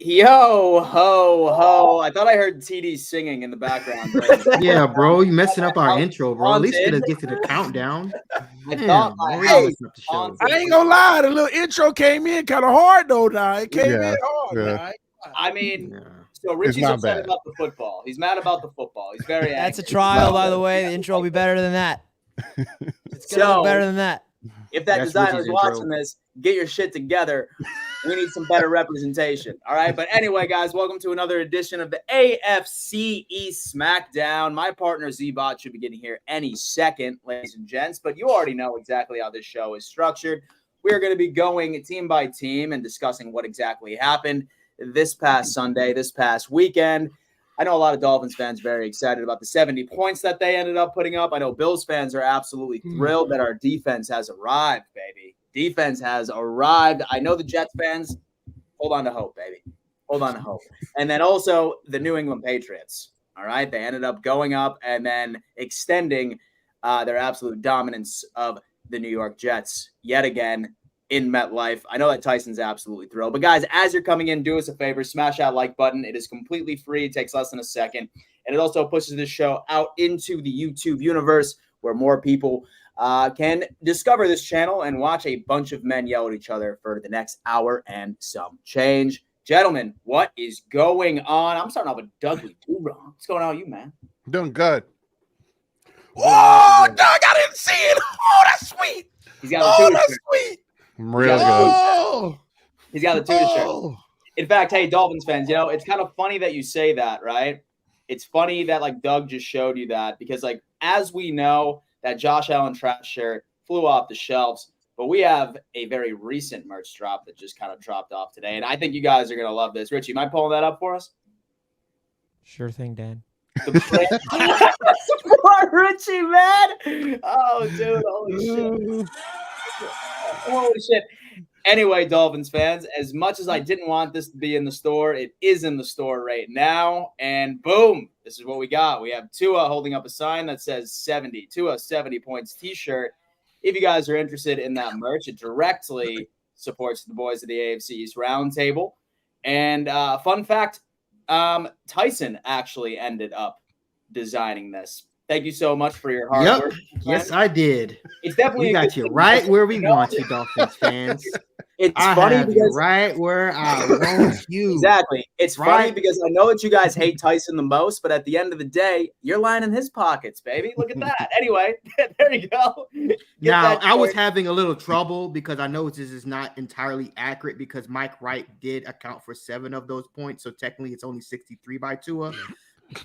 Yo, ho, ho. I thought I heard TD singing in the background. Yeah, bro, you messing up our intro, bro. At least Haunted. get to the countdown. I thought my we're house messing up the show. haunted. I ain't gonna lie, the little intro came in kind of hard though. Now it came in hard. Yeah. I mean, Yeah. so Richie's not upset bad. about the football. He's mad about the football. He's very angry. That's a trial, by the way. The intro will be better than that. It's gonna look better than that. If that That's designer is Richie's watching intro. this, get your shit together. We need some better representation. All right. But anyway, guys, welcome to another edition of the AFC East Smackdown. My partner Z-Bot should be getting here any second, ladies and gents. But you already know exactly how this show is structured. We're going to be going team by team and discussing what exactly happened this past Sunday, this past weekend. I know a lot of Dolphins fans very excited about the 70 points that they ended up putting up. I know Bills fans are absolutely thrilled that our defense has arrived, baby. Defense has arrived. I know the Jets fans, hold on to hope, baby. Hold on to hope. And then also the New England Patriots, all right? They ended up going up and then extending their absolute dominance of the New York Jets yet again in MetLife. I know that Tyson's absolutely thrilled. But, guys, as you're coming in, do us a favor. Smash that like button. It is completely free. It takes less than a second. And it also pushes this show out into the YouTube universe where more people can discover this channel and watch a bunch of men yell at each other for the next hour and some change. Gentlemen, what is going on? I'm starting off with Dougley. What's going on with you, man? Doing good. Whoa, Doug, I didn't see it. Oh, that's sweet. He's got the That's shirt. sweet. Real good. Oh, He's got the Tuda shirt. oh. In fact, hey, Dolphins fans, you know, it's kind of funny that you say that, right? It's funny that, like, Doug just showed you that because, like, as we know, that Josh Allen trash shirt flew off the shelves, but we have a very recent merch drop that just kind of dropped off today, and I think you guys are going to love this. Richie, mind pulling that up for us? Sure thing, Dan. Poor Richie, man. Oh, dude, holy shit. Holy shit. Anyway, Dolphins fans, as much as I didn't want this to be in the store, it is in the store right now. And boom, this is what we got. We have Tua holding up a sign that says 70. Tua 70 points t-shirt. If you guys are interested in that merch, it directly supports the boys of the AFC East Roundtable. And fun fact, Tyson actually ended up designing this. Thank you so much for your hard work. Yes, I did. It's definitely We got you right where we want you, Dolphins fans. It's I funny have because you right where I want you. exactly. It's funny Right. because I know that you guys hate Tyson the most, but at the end of the day, you're lying in his pockets, baby. Look at that. Anyway, there you go. Get Now, that I was shirt. having a little trouble because I know this is not entirely accurate because Mike Wright did account for 7 of those points. So technically it's only 63 by Tua.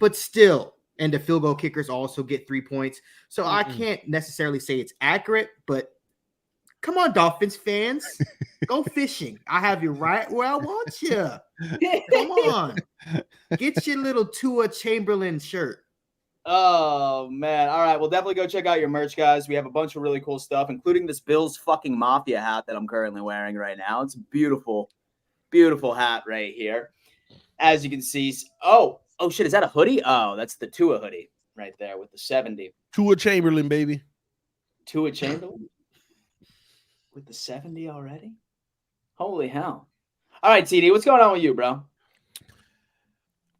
But still, and the field goal kickers also get 3 points. So I can't necessarily say it's accurate, but come on, Dolphins fans. Go fishing. I have you right where I want you. Come on. Get your little Tua Chamberlain shirt. Oh, man. All right. Well, definitely go check out your merch, guys. We have a bunch of really cool stuff, including this Bills fucking Mafia hat that I'm currently wearing right now. It's a beautiful, beautiful hat right here. As you can see. Oh, shit. Is that a hoodie? Oh, that's the Tua hoodie right there with the 70. Tua Chamberlain, baby. Tua Chamberlain? With the 70 already? Holy hell. All right, TD, what's going on with you, bro?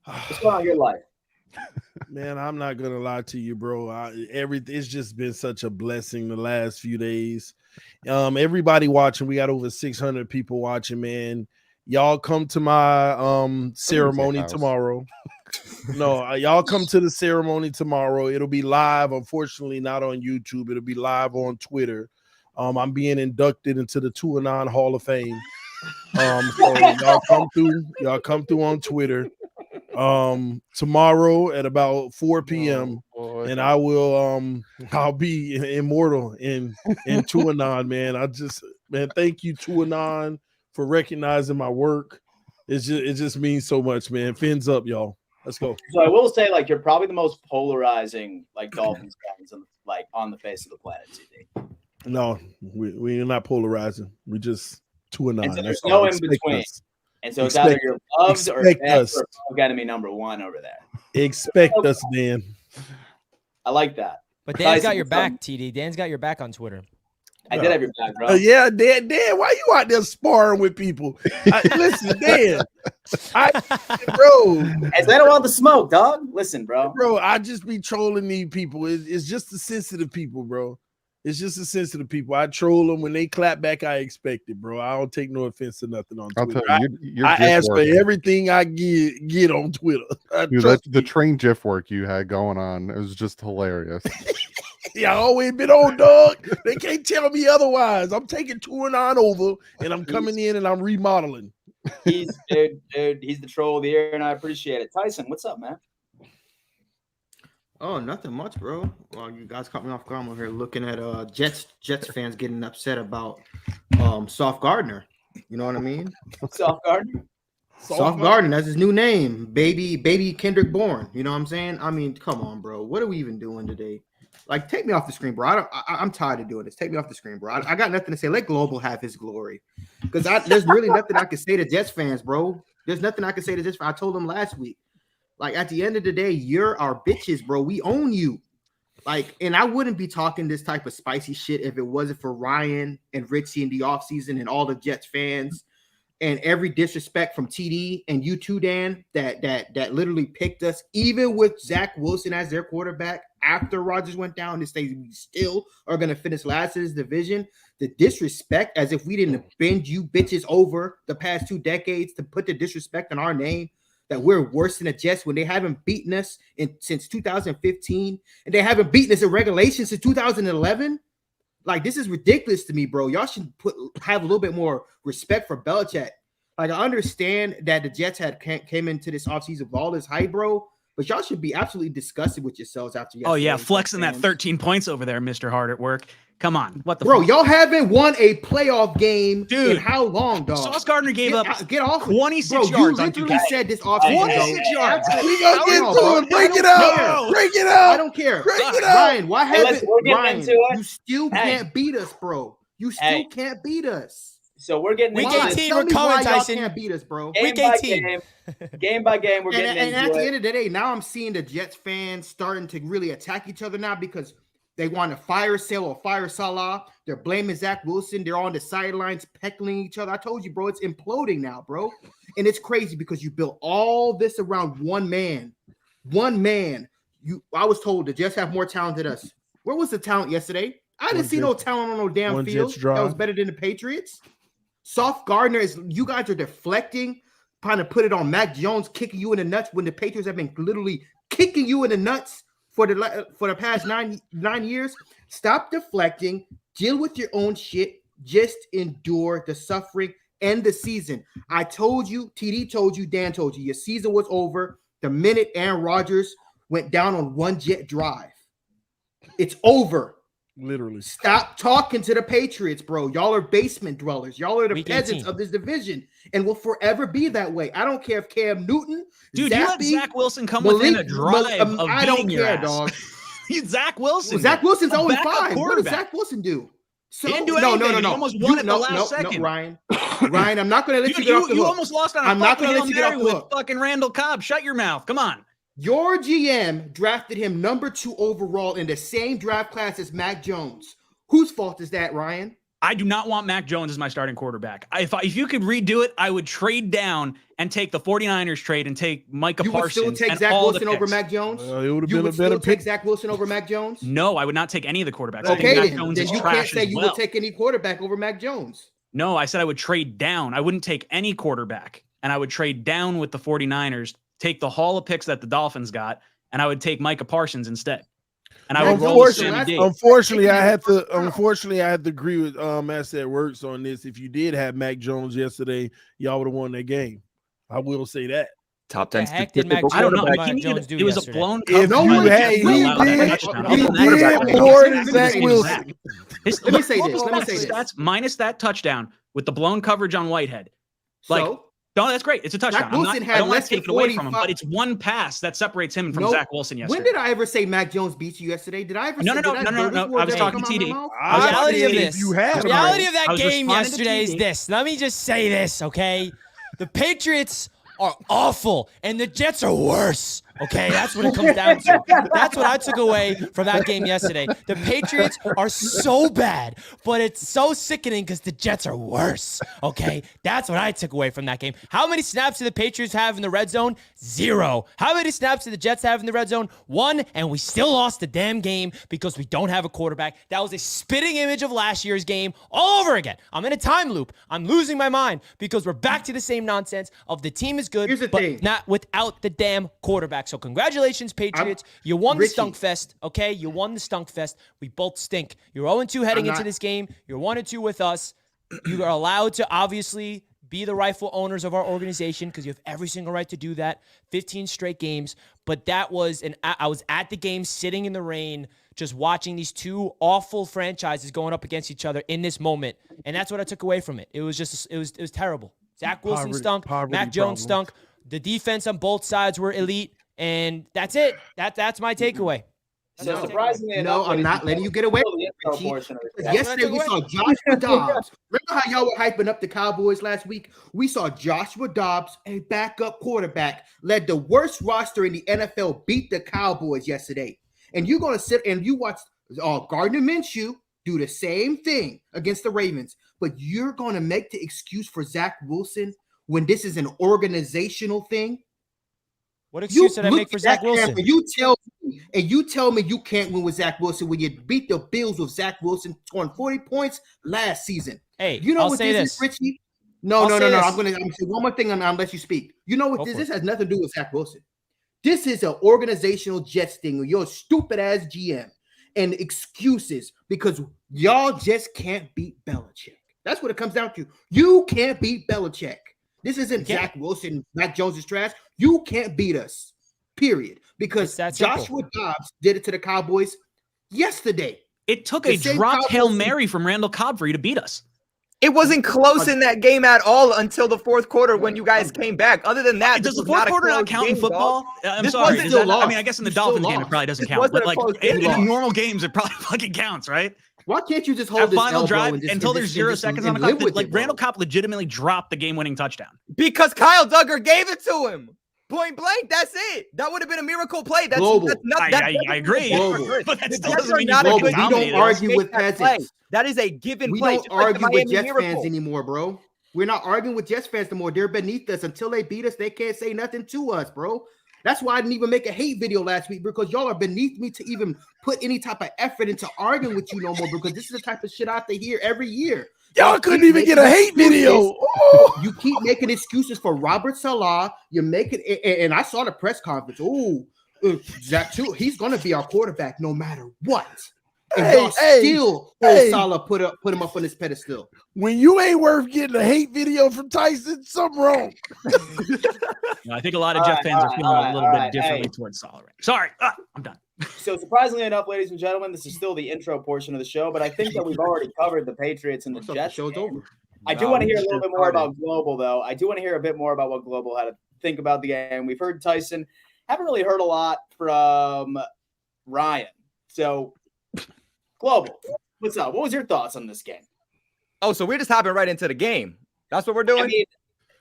What's going on in your life? Man, I'm not gonna lie to you, bro. It's just been such a blessing the last few days. Everybody watching, we got over 600 people watching, man. Y'all come to my ceremony tomorrow. No, y'all come to the ceremony tomorrow. It'll be live, unfortunately, not on YouTube. It'll be live on Twitter. I'm being inducted into the 2-9 Hall of Fame. So y'all come through on Twitter. Tomorrow at about 4 p.m. And I will I'll be immortal in 2-9, man. Thank you, 2-9, for recognizing my work. It just means so much, man. Fins up, y'all. Let's go. So I will say, like, you're probably the most polarizing, like, Dolphins fans on the face of the planet, TD. No, we're not polarizing. We just 2-9. And so there's no in between. And so it's either you're loved or enemy number 1 over there. Expect us, Dan. I like that. But Dan's got your back, TD. Dan's got your back on Twitter. I did have your back, bro. Yeah, Dan, why you out there sparring with people? Listen, Dan, bro. As they don't want the smoke, dog. Listen, bro. Bro, I just be trolling these people. It's just the sensitive people, bro. It's just the sensitive people. I troll them when they clap back. I expect it, bro. I don't take no offense to nothing on Twitter. I'll tell you, I ask for everything I get on Twitter. The train GIF work you had going on, it was just hilarious. Yeah, I always been on, dog. They can't tell me otherwise. I'm taking 2-9 over, and I'm coming in and I'm remodeling. He's the troll of the year, and I appreciate it. Tyson, what's up, man? Oh, nothing much, bro. Well, you guys caught me off guard over here looking at Jets fans getting upset about Sauce Gardner. You know what I mean? Sauce Gardner? Sauce Gardner, that's his new name. Baby Kendrick Bourne. You know what I'm saying? I mean, come on, bro. What are we even doing today? Like, take me off the screen, bro. I'm tired of doing this. Take me off the screen, bro. I got nothing to say. Let Global have his glory. Because there's really nothing I can say to Jets fans, bro. There's nothing I can say to Jets fans. I told them last week. Like, at the end of the day, you're our bitches, bro. We own you. Like, and I wouldn't be talking this type of spicy shit if it wasn't for Ryan and Richie in the offseason and all the Jets fans and every disrespect from TD and you too, Dan, that literally picked us, even with Zach Wilson as their quarterback after Rodgers went down. This day we still are going to finish last in this division. The disrespect, as if we didn't bend you bitches over the past 2 decades to put the disrespect on our name, that we're worse than the Jets when they haven't beaten us since 2015 and they haven't beaten us in regulation since 2011. Like, this is ridiculous to me, bro. Y'all should have a little bit more respect for Belichick. Like, I understand that the Jets came into this offseason with all this hype, bro, but y'all should be absolutely disgusted with yourselves after yesterday. Oh, yeah, flexing that 13 points over there, Mr. Hard at Work. Come on. What the Bro, fuck? y'all haven't won a playoff game Dude, in how long, dog? Sauce Gardner gave up get off 26 bro, yards you on 2 literally said this offseason. 26 yards. We gonna get to it. Break it up. Break it up. I don't care. Break it up. Ryan, why haven't Ryan? Into it. You still can't beat us, bro. You still can't beat us. So we're getting Week into 18, it. we're coming, y'all Tyson. can't beat us, bro. Game Week by 18. game by game, we're getting And at into the it. end of the day, now I'm seeing the Jets fans starting to really attack each other now because they want to fire Sale or fire Salah. They're blaming Zach Wilson. They're on the sidelines peckling each other. I told you, bro, it's imploding now, bro. And it's crazy because you built all this around one man. One man. I was told the Jets have more talent than us. Where was the talent yesterday? I didn't see no talent on no damn field that was better than the Patriots. Sauce Gardner you guys are deflecting, trying to put it on Mac Jones, kicking you in the nuts when the Patriots have been literally kicking you in the nuts for the past nine years. Stop deflecting. Deal with your own shit. Just endure the suffering. End the season. I told you, TD told you, Dan told you, your season was over the minute Aaron Rodgers went down on one jet drive. It's over. Literally. Stop talking to the Patriots, bro. Y'all are basement dwellers. Y'all are the Week peasants 18. of this division and will forever be that way. I don't care if Cam Newton, Dude, Zappy, you let Zach Wilson come within a drive of I don't beating your care, ass. dog. Zach Wilson. Zach Wilson's a 0-5. backup What did quarterback. Zach Wilson do? So, He didn't do no. anything. He almost won at the last second. No, Ryan, I'm not going to let you get off the You hook. almost lost on a I'm not fucking gonna Hail let you get off Mary the with hook. fucking Randall Cobb. Shut your mouth. Come on. Your GM drafted him number 2 overall in the same draft class as Mac Jones. Whose fault is that, Ryan? I do not want Mac Jones as my starting quarterback. If you could redo it, I would trade down and take the 49ers trade and take Micah You would Parsons. still take and Zach all the Wilson over picks. Mac Jones? It would have You been a would better still take pick. Zach Wilson over Mac Jones? No, I would not take any of the quarterbacks. I Okay, think Mac then Jones is you trash can't say as you well. would take any quarterback over Mac Jones. No, I said I would trade down. I wouldn't take any quarterback, and I would trade down with the 49ers, take the haul of picks that the Dolphins got, and I would take Micah Parsons instead. And I would roll with Sammy D. Unfortunately, I had to agree with Asset Works on this. If you did have Mac Jones yesterday, y'all would have won that game. I will say that. Top 10 The heck did Mac statistical I don't know. quarterback. Mac Jones do It was a yesterday? blown If cover. you had, he did more than Zach Wilson. Let me say this. Stats minus that touchdown with the blown coverage on Whitehead. Like, So, no, that's great. It's a touchdown. Zach Wilson I had don't want less to than take it away from him, 45 but it's one pass that separates him from No. Zach Wilson yesterday. when did I ever say Mac Jones beat you yesterday? Did I ever No, say no, did no, those no. words I was ever talking come to out TD. my mouth? I The reality of said this. if you had The him, reality of that I was game responding to yesterday is TD. this. Let me just say this, okay? The Patriots are awful, and the Jets are worse. Okay, that's what it comes down to. That's what I took away from that game yesterday. The Patriots are so bad, but it's so sickening because the Jets are worse. Okay, that's what I took away from that game. How many snaps do the Patriots have in the red zone? 0. How many snaps do the Jets have in the red zone? 1, and we still lost the damn game because we don't have a quarterback. That was a spitting image of last year's game all over again. I'm in a time loop. I'm losing my mind because we're back to the same nonsense of the team is good, but not without the damn quarterback. So congratulations, Patriots. You won the stunk fest, okay? You won the stunk fest. We both stink. You're 0-2 heading into this game. You're 1-2 with us. You are allowed to obviously be the rightful owners of our organization because you have every single right to do that. 15 straight games. But that was I was at the game sitting in the rain just watching these two awful franchises going up against each other in this moment. And that's what I took away from it. It was just it was terrible. Zach Wilson stunk. Mac Jones stunk. The defense on both sides were elite. And that's it. That's my takeaway. So surprisingly enough, I'm not letting you get away with it. Yesterday we saw Joshua Dobbs. Remember how y'all were hyping up the Cowboys last week? We saw Joshua Dobbs, a backup quarterback, led the worst roster in the NFL, beat the Cowboys yesterday. And you're going to sit and you watch Gardner Minshew do the same thing against the Ravens. But you're going to make the excuse for Zach Wilson when this is an organizational thing? What excuse did I make for Zach Wilson? You tell me you can't win with Zach Wilson when you beat the Bills with Zach Wilson, scoring 40 points last season. Hey, you know I'll what say this is, Richie? No. I'm gonna say one more thing and I'll let you speak. You know what this has nothing to do with Zach Wilson. This is an organizational Jets thing. You're a stupid ass GM and excuses because y'all just can't beat Belichick. That's what it comes down to. You can't beat Belichick. This isn't Zach Wilson, Mac Jones is trash. You can't beat us, period. Because Joshua Dobbs did it to the Cowboys yesterday. It took a drop Hail Mary from Randall Cobb for you to beat us. It wasn't close in that game at all until the fourth quarter when you guys came back. Other than that, does the fourth quarter not count in football? I'm sorry. I mean, I guess in the Dolphins game it probably doesn't count, but like in normal games it probably fucking counts, right? Why can't you just hold this final drive and until there's 0 seconds on the clock? Like Randall Cobb legitimately dropped the game-winning touchdown because Kyle Duggar gave it to him. Point blank, that's it. That would have been a miracle play. That's not. I agree, but that still doesn't mean we don't argue with peasants. That is a given play. We don't argue with Jets fans anymore, bro. We're not arguing with Jets fans anymore. They're beneath us. Until they beat us, they can't say nothing to us, bro. That's why I didn't even make a hate video last week because y'all are beneath me to even put any type of effort into arguing with you no more because this is the type of shit I have to hear every year. Y'all couldn't even get a hate video. You keep making excuses for Robert Salah. You're making, and I saw the press conference. Zach too. He's gonna be our quarterback no matter what. And y'all still Salah put him up on this pedestal. When you ain't worth getting a hate video from Tyson, something wrong. I think a lot of Jeff fans are feeling a little bit differently towards Salah. Sorry, I'm done. So surprisingly enough, ladies and gentlemen, this is still the intro portion of the show, but I think that we've already covered the Patriots and the Jets. Show's over. I do want to hear a little bit more about Global, though. I do want to hear a bit more about what Global had to think about the game. We've heard Tyson. Haven't really heard a lot from Ryan. So, Global, what's up? What was your thoughts on this game? Oh, so we're just hopping right into the game. That's what we're doing? I mean,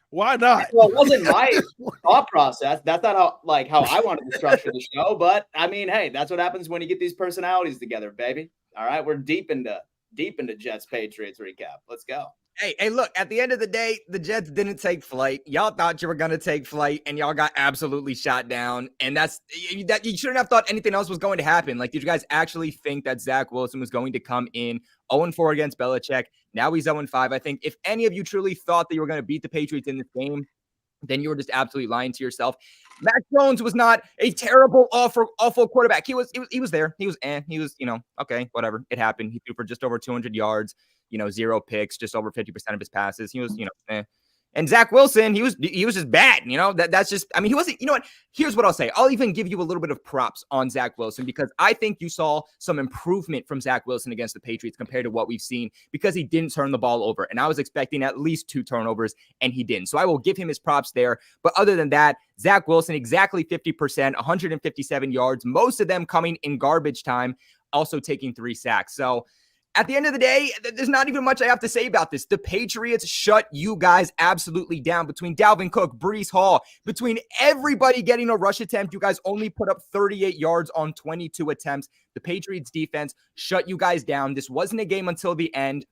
why not? Well, it wasn't my thought process. That's not how I wanted to structure the show. But I mean, hey, that's what happens when you get these personalities together, baby. All right, we're deep into Jets-Patriots recap. Let's go. Hey, look, at the end of the day, the Jets didn't take flight. Y'all thought you were going to take flight, and y'all got absolutely shot down. And that you shouldn't have thought anything else was going to happen. Like, did you guys actually think that Zach Wilson was going to come in 0-4 against Belichick? Now he's 0-5. I think if any of you truly thought that you were going to beat the Patriots in this game, then you were just absolutely lying to yourself. Mac Jones was not a terrible, awful quarterback. He was there. He was, okay, whatever. It happened. He threw for just over 200 yards. 0 picks, just over 50% of his passes. He was, And Zach Wilson, he was just bad. That's just, I mean, he wasn't, here's what I'll say. I'll even give you a little bit of props on Zach Wilson because I think you saw some improvement from Zach Wilson against the Patriots compared to what we've seen because he didn't turn the ball over. And I was expecting at least 2 turnovers and he didn't. So I will give him his props there. But other than that, Zach Wilson, exactly 50%, 157 yards, most of them coming in garbage time, also taking 3 sacks. So At the end of the day, there's not even much I have to say about this. The Patriots shut you guys absolutely down. Between Dalvin Cook, Breece Hall, between everybody getting a rush attempt, you guys only put up 38 yards on 22 attempts. The Patriots defense shut you guys down. This wasn't a game until the end,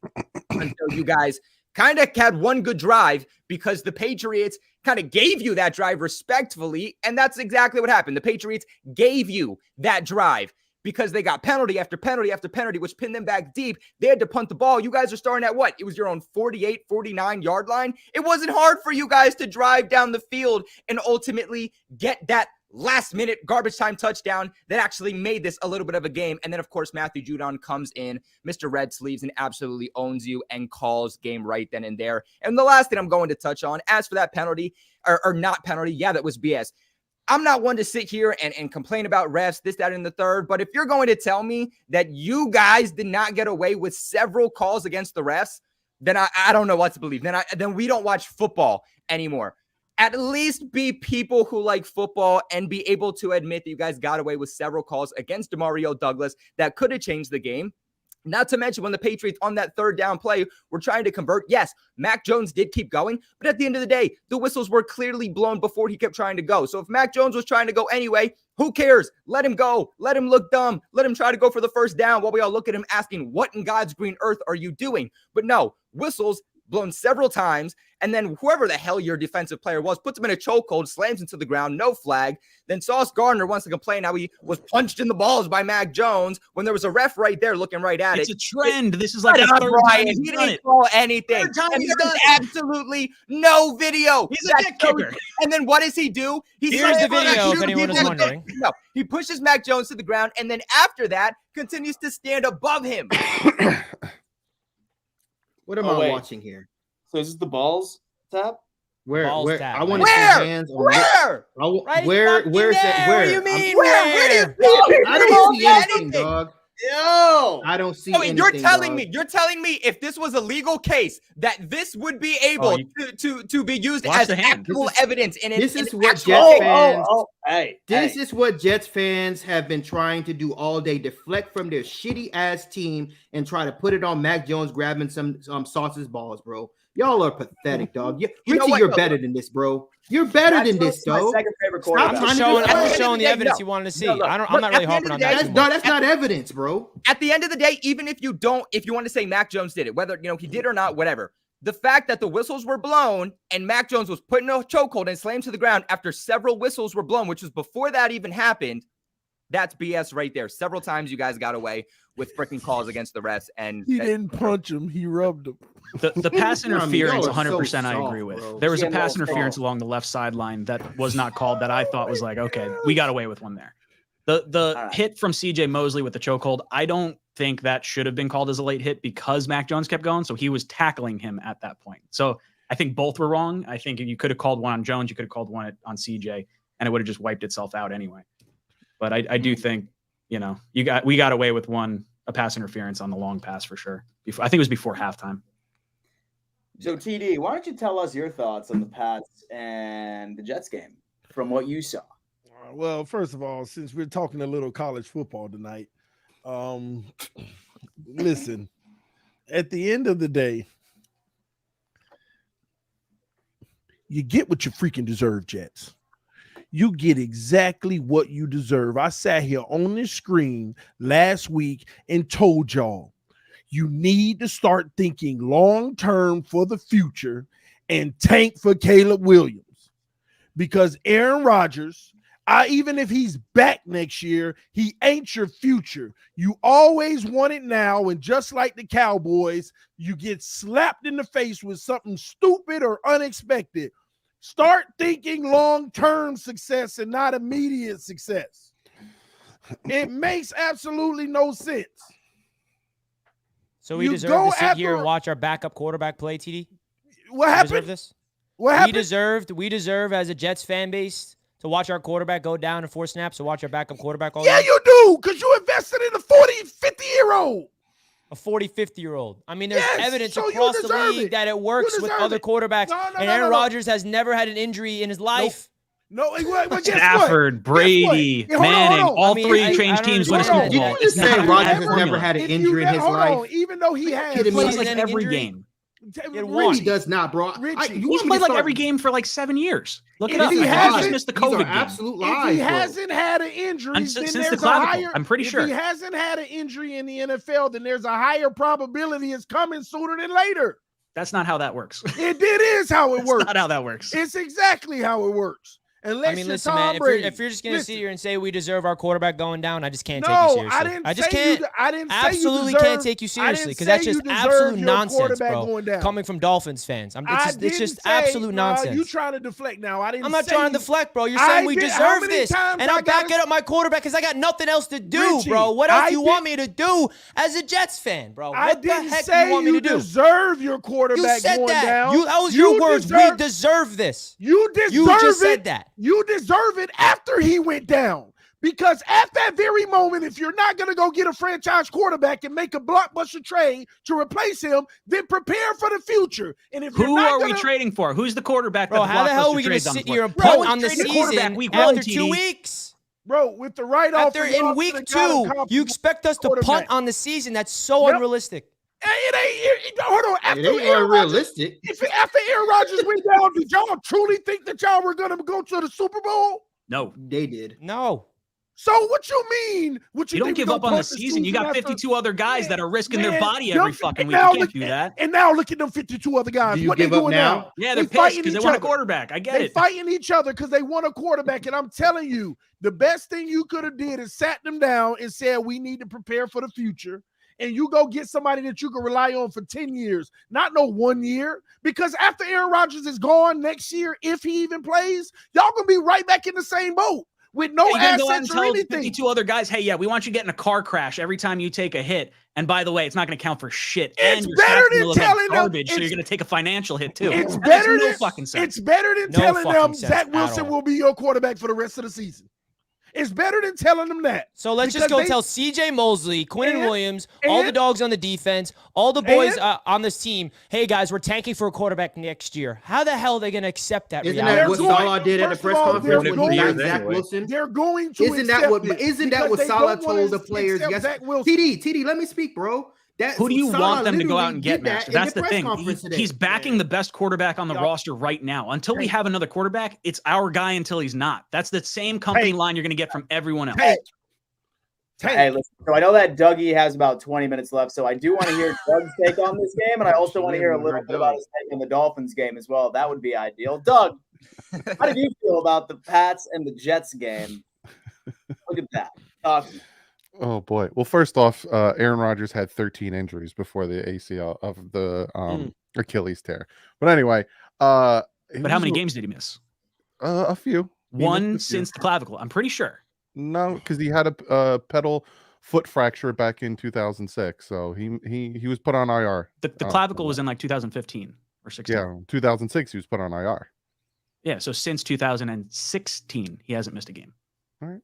until you guys kind of had one good drive because the Patriots kind of gave you that drive respectfully, and that's exactly what happened. The Patriots gave you that drive because they got penalty after penalty after penalty, which pinned them back deep. They had to punt the ball. You guys are starting at what? It was your own 48, 49 yard line. It wasn't hard for you guys to drive down the field and ultimately get that last minute garbage time touchdown that actually made this a little bit of a game. And then, of course, Matthew Judon comes in, Mr. Red Sleeves, and absolutely owns you and calls game right then and there. And the last thing I'm going to touch on, as for that penalty or not penalty, yeah, that was BS. I'm not one to sit here and complain about refs, this, that, and the third. But if you're going to tell me that you guys did not get away with several calls against the refs, then I don't know what to believe. Then we don't watch football anymore. At least be people who like football and be able to admit that you guys got away with several calls against Demario Douglas that could have changed the game. Not to mention when the Patriots on that third down play were trying to convert. Yes, Mac Jones did keep going, but at the end of the day, the whistles were clearly blown before he kept trying to go. So if Mac Jones was trying to go anyway, who cares? Let him go. Let him look dumb. Let him try to go for the first down while we all look at him asking, what in God's green earth are you doing? But no, whistles blown several times, and then whoever the hell your defensive player was puts him in a chokehold, slams him to the ground, no flag. Then Sauce Gardner wants to complain how he was punched in the balls by Mac Jones when there was a ref right there looking right at It's it. a trend. This is like the third time he's He done didn't it. call anything. Third time And he's there's done it. absolutely no video. He's a dick kicker. And then what does he do? Here's the video, if anyone is wondering. No, he pushes Mac Jones to the ground, and then after that, continues to stand above him. What am I watching here? So is this the balls tap? Where? Balls Where? tap, I want to Where? see hands on Where? Where's that? Where? What do you mean? Where do you see I it? don't see anything, dog. Yo! I don't see I mean, anything. you're telling me if this was a legal case that this would be able to be used Watch as the hand. actual evidence in This in is what actual Jets case. fans. This This is what Jets fans have been trying to do all day: deflect from their shitty ass team and try to put it on Mac Jones grabbing some sauce's balls, bro. Y'all are pathetic, dog. You know Richie, what, you're though? better than this, bro. You're better than this, my dog. second favorite Stop quarterback. trying to I'm deflect. just showing the No. evidence you wanted to see. No, look, I'm look, not at really the end harping of on the that day- too much. That's not evidence, bro. At the end of the day, even if you want to say Mac Jones did it, whether he did or not, whatever. The fact that the whistles were blown and Mac Jones was put in a chokehold and slammed to the ground after several whistles were blown, which was before that even happened, that's BS right there. Several times you guys got away with freaking calls against the refs, and He didn't punch him. He rubbed him. The pass interference, y'all are so 100% I soft, agree with. bro. There was a Yeah, pass no, interference soft. along the left sideline that was not called that I thought was like, okay, we got away with one there. The right. hit from CJ Mosley with the chokehold, I don't think that should have been called as a late hit because Mac Jones kept going. So he was tackling him at that point. So I think both were wrong. I think you could have called one on Jones, you could have called one on CJ, and it would have just wiped itself out anyway. But I do think, we got away with a pass interference on the long pass for sure. I think it was before halftime. So TD, why don't you tell us your thoughts on the Pats and the Jets game from what you saw? Well, first of all, since we're talking a little college football tonight, listen, at the end of the day, you get what you freaking deserve, Jets. You get exactly what you deserve. I sat here on this screen last week and told y'all, you need to start thinking long-term for the future and tank for Caleb Williams. Because Aaron Rodgers, even if he's back next year, he ain't your future. You always want it now, and just like the Cowboys, you get slapped in the face with something stupid or unexpected. Start thinking long-term success and not immediate success. It makes absolutely no sense. So we You deserve go to sit here after- and watch our backup quarterback play, TD? What We deserve happened? this? What happened? We deserve as a Jets fan base to watch our quarterback go down in 4 snaps, to watch our backup quarterback all Yeah, year. you do, because you invested in a 40, 50-year-old. A 40, 50-year-old. I mean, there's Yes, evidence so you across the deserve league it. that it works with deserve other it. quarterbacks. No, and Aaron Rodgers has never had an injury in his life. No, well, guess Stafford, what? Brady, Hold on, Manning, hold on. all I mean, three I change teams win a understand. Super Bowl. You It's just say not Rodgers that has formula. never had an If you injury in ne- his hold life. on, even though he has, kidding me? Plays Season like ending every injury? game. had No, one. he does not, bro. Richie, You He's want me played to like start- every game for like 7 years. Look If it up. he I think he hasn't- just missed the These are COVID game. absolute if lies, he bro. hasn't had an injury, And then since the there's a clavicle, higher. I'm pretty If sure. he hasn't had an injury in the NFL, then there's a higher probability it's coming sooner than later. That's not how that works. It is how it That's works. not how that works. It's exactly how it works. Unless I mean, you're listen, Tom man. Brady. If you're just gonna sit Listen. here and say we deserve our quarterback going down, I just can't take you No, seriously. I didn't. just say can't. You, I didn't say you Absolutely deserve, can't take you seriously because because that's just absolute nonsense, bro. Going down. Coming from Dolphins fans, it's just absolute nonsense. You trying to deflect now? I didn't. I'm not say trying to you- deflect, bro. You're I saying we did. How deserve many this, times and I I'm backing gotta- up my quarterback because I got nothing else to do, Richie, bro. What else I do you want me to do as a Jets fan, bro? I What the didn't heck do say you want me to do? deserve your You quarterback said going that. down. That was your words. We deserve this. You deserve You just it. said that. You deserve it after he went down. Because at that very moment, if you're not going to go get a franchise quarterback and make a blockbuster trade to replace him, then prepare for the future. And if Who you're not are we gonna, trading for? Who's the quarterback? Bro, that how the hell are we going to sit here and Bro, punt on the trading the quarterback season week after one, 2 TD. weeks? bro, with the right After offer, in week 2, you expect us to punt quarterback. on the season? That's so Yep. unrealistic. Hold on. After It ain't Aaron Rodgers, unrealistic. after Aaron Rodgers went down, did y'all truly think that y'all were going to go to the Super Bowl? No. They did. No. So what you mean? What You don't think give we up gonna on the punt season. You got after? 52 other guys that are risking their Man, body every them- fucking and week. You now can't look- do that. And now look at them 52 other guys. Do you What they give up doing now? Yeah, they're They pissed fighting because they each want a other. quarterback. I get They it. fighting each other because they want a quarterback. And I'm telling you, the best thing you could have did is sat them down and said, we need to prepare for the future. And you go get somebody that you can rely on for 10 years, not no 1 year. Because after Aaron Rodgers is gone next year, if he even plays, y'all going to be right back in the same boat with no You're gonna go out and assets or tell anything. 52 other guys, hey, yeah, we want you to get in a car crash every time you take a hit. And by the way, it's not going to count for shit. It's And your better stats than will have telling them- garbage, so it's- you're going to take a financial hit too. It's That better makes no than fucking sense. It's better than No telling fucking them sense Zach at Wilson all. will be your quarterback for the rest of the season. It's better than telling them that. So let's just Because go they- tell CJ Mosley, Quinn And- Williams, all the and- dogs on the defense, all the boys and- on this team, hey guys, we're tanking for a quarterback next year. How the hell are they going to accept that Isn't reality? that what They're going- Salah did at the first press of all, conference they're when he got going- Zach Wilson? They're going to Isn't that what? accept it Isn't that because what they Salah don't wanna told the players? accept Yes. Zach Wilson. TD, let me speak, bro. Who do you Salah want them to go literally out and get, did that Master? in That's the the press thing. conference today. He's backing the best quarterback on the roster right now. Until we have another quarterback, it's our guy until he's not. That's the same company Hey. line you're going to get from everyone else. Hey, listen. So I know that Dougie has about 20 minutes left, so I do want to hear Doug's take on this game, and I also want to hear a little bit about his take on the Dolphins game as well. That would be ideal. Doug, how did you feel about the Pats and the Jets game? Look at that. Talk to me. Oh boy. Well, first off, Aaron Rodgers had 13 injuries before the ACL of the Achilles tear. But anyway, But how many games did he miss? A few. He One missed a few. since the clavicle. I'm pretty sure. No, because he had a pedal foot fracture back in 2006, so he was put on IR. The clavicle was in like 2015 or 16. Yeah, 2006 he was put on IR. Yeah. So since 2016, he hasn't missed a game. All right,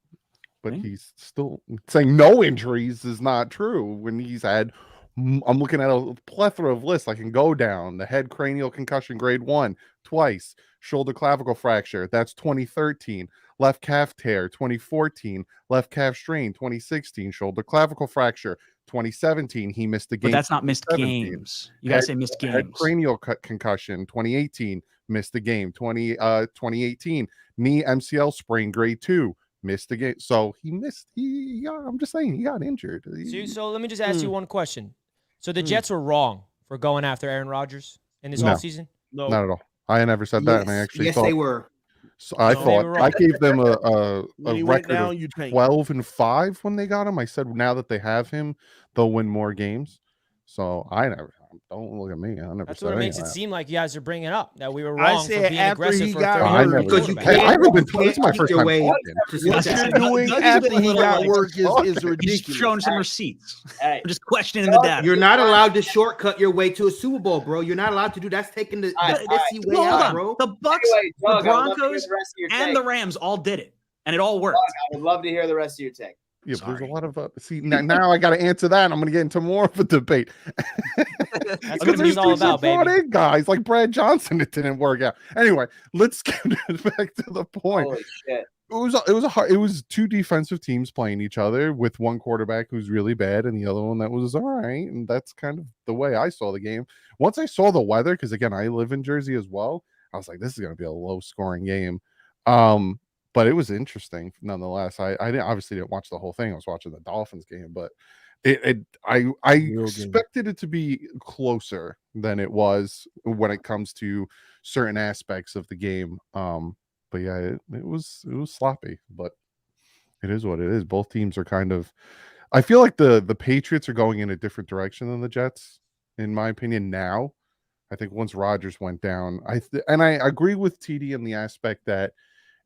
but Right. he's still saying no injuries is not true when he's had. I'm looking at a plethora of lists I can go down. The head cranial concussion grade 1 twice, shoulder clavicle fracture, that's 2013, left calf tear 2014, left calf strain 2016, shoulder clavicle fracture 2017. He missed the game. But that's not missed 17. games. You got to say missed Head games. cranial concussion 2018, missed the game. 2018 knee MCL sprain grade 2, missed the game. So he missed. I'm just saying he got injured. So let me just ask you one question. So the Jets were wrong for going after Aaron Rodgers in this No. offseason? No. Not at all. I never said that, and I actually yes, thought they were. So I No, they thought were I wrong. gave them a When he went record down, of you tank. 12-5 when they got him. I said now that they have him, they'll win more games. So I never. Don't look at me. I never That's said what it any makes of it that. seem like you guys are bringing up, that we were I wrong for said being after aggressive he for a got 30 I hurt, never. Because you Hey, can't- I haven't been. you This is my can't first cheat your time way talking. to What success. you're doing Dougie's after been a he little, got like, work is He's ridiculous. showing some receipts. Hey, I'm just questioning the data. You're not allowed to shortcut your way to a Super Bowl, bro. You're not allowed to do that's taking the All right, easy way Hold out, on. bro. The Bucks, anyway, Doug, the I would love to hear Broncos, the rest of your and take. the Rams all did it, and it all worked. Doug, I would love to hear the rest of your take. Yeah, but there's a lot of see now I got to answer that. And I'm going to get into more of a debate. That's what it's all about, baby. Guys like Brad Johnson, it didn't work out. Anyway, let's get back to the point. Holy shit. It was two defensive teams playing each other with one quarterback who's really bad and the other one that was all right. And that's kind of the way I saw the game. Once I saw the weather, because again, I live in Jersey as well, I was like, this is going to be a low scoring game. But it was interesting nonetheless. I obviously didn't watch the whole thing. I was watching the Dolphins game, but I expected it to be closer than it was when it comes to certain aspects of the game. But yeah, it was sloppy, but it is what it is. Both teams are kind of, I feel like the Patriots are going in a different direction than the Jets, in my opinion. Now, I think once Rodgers went down, I agree with TD in the aspect that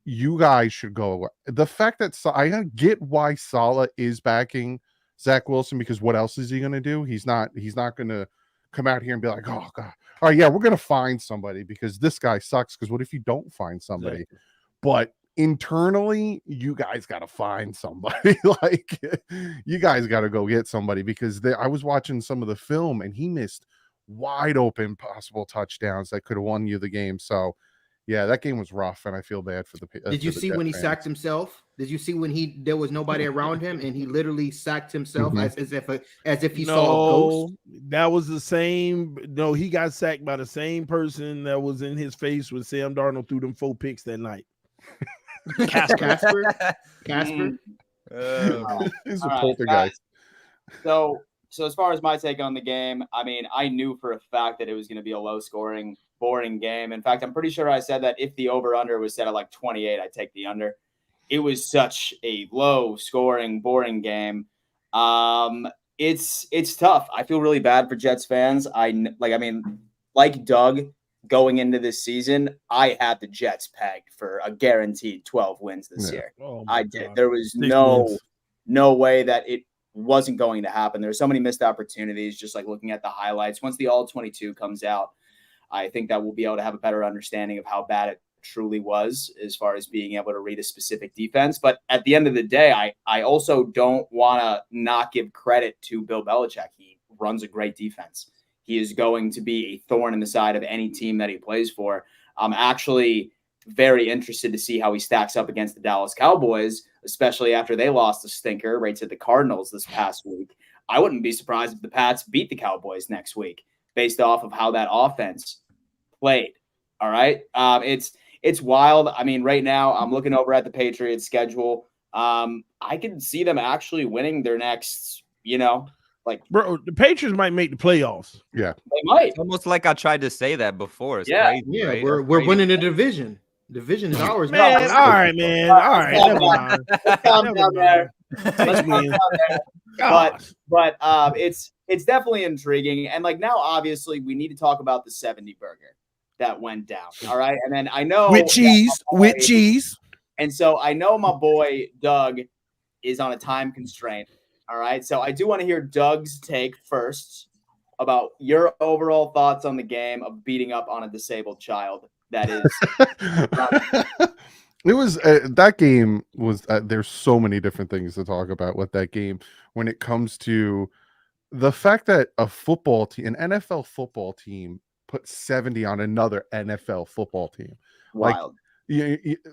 you guys should go away. The fact that I get why Saleh is backing Zach Wilson, because what else is he going to do? He's not going to come out here and be like, oh God, all right, yeah, we're going to find somebody because this guy sucks. Because what if you don't find somebody? Exactly. But internally, you guys got to find somebody. Like, you guys got to go get somebody, because I was watching some of the film and he missed wide open possible touchdowns that could have won you the game. So yeah, that game was rough, and I feel bad for the. Did you see when he sacked himself? Did you see when there was nobody around him and he literally sacked himself as if he saw a ghost? That was the same. No, he got sacked by the same person that was in his face when Sam Darnold threw them 4 picks that night. Casper. He's a poltergeist. So as far as my take on the game, I mean, I knew for a fact that it was going to be a low-scoring, boring game. In fact, I'm pretty sure I said that if the over-under was set at like 28, I'd take the under. It was such a low-scoring, boring game. It's tough. I feel really bad for Jets fans. Like Doug, going into this season, I had the Jets pegged for a guaranteed 12 wins this year. Oh I did. God. There was no way that it wasn't going to happen. There were so many missed opportunities, just like looking at the highlights. Once the all-22 comes out, I think that we'll be able to have a better understanding of how bad it truly was as far as being able to read a specific defense. But at the end of the day, I also don't want to not give credit to Bill Belichick. He runs a great defense. He is going to be a thorn in the side of any team that he plays for. I'm actually very interested to see how he stacks up against the Dallas Cowboys, especially after they lost a stinker right to the Cardinals this past week. I wouldn't be surprised if the Pats beat the Cowboys next week based off of how that offense played. All right. It's wild. I mean, right now I'm looking over at the Patriots schedule. I can see them actually winning their next, bro, the Patriots might make the playoffs. Yeah. They might. It's almost like I tried to say that before. It's crazy, right? We're winning the division. Division is ours. Man, all right, man. All right. Calm down there. But it's definitely intriguing. And now, obviously, we need to talk about the 70 burger that went down. All right. And then I know with cheese. And so I know my boy Doug is on a time constraint. All right. So I do want to hear Doug's take first about your overall thoughts on the game of beating up on a disabled child. That is. It was that game was there's so many different things to talk about with that game when it comes to the fact that an NFL football team put 70 on another NFL football team. Wild.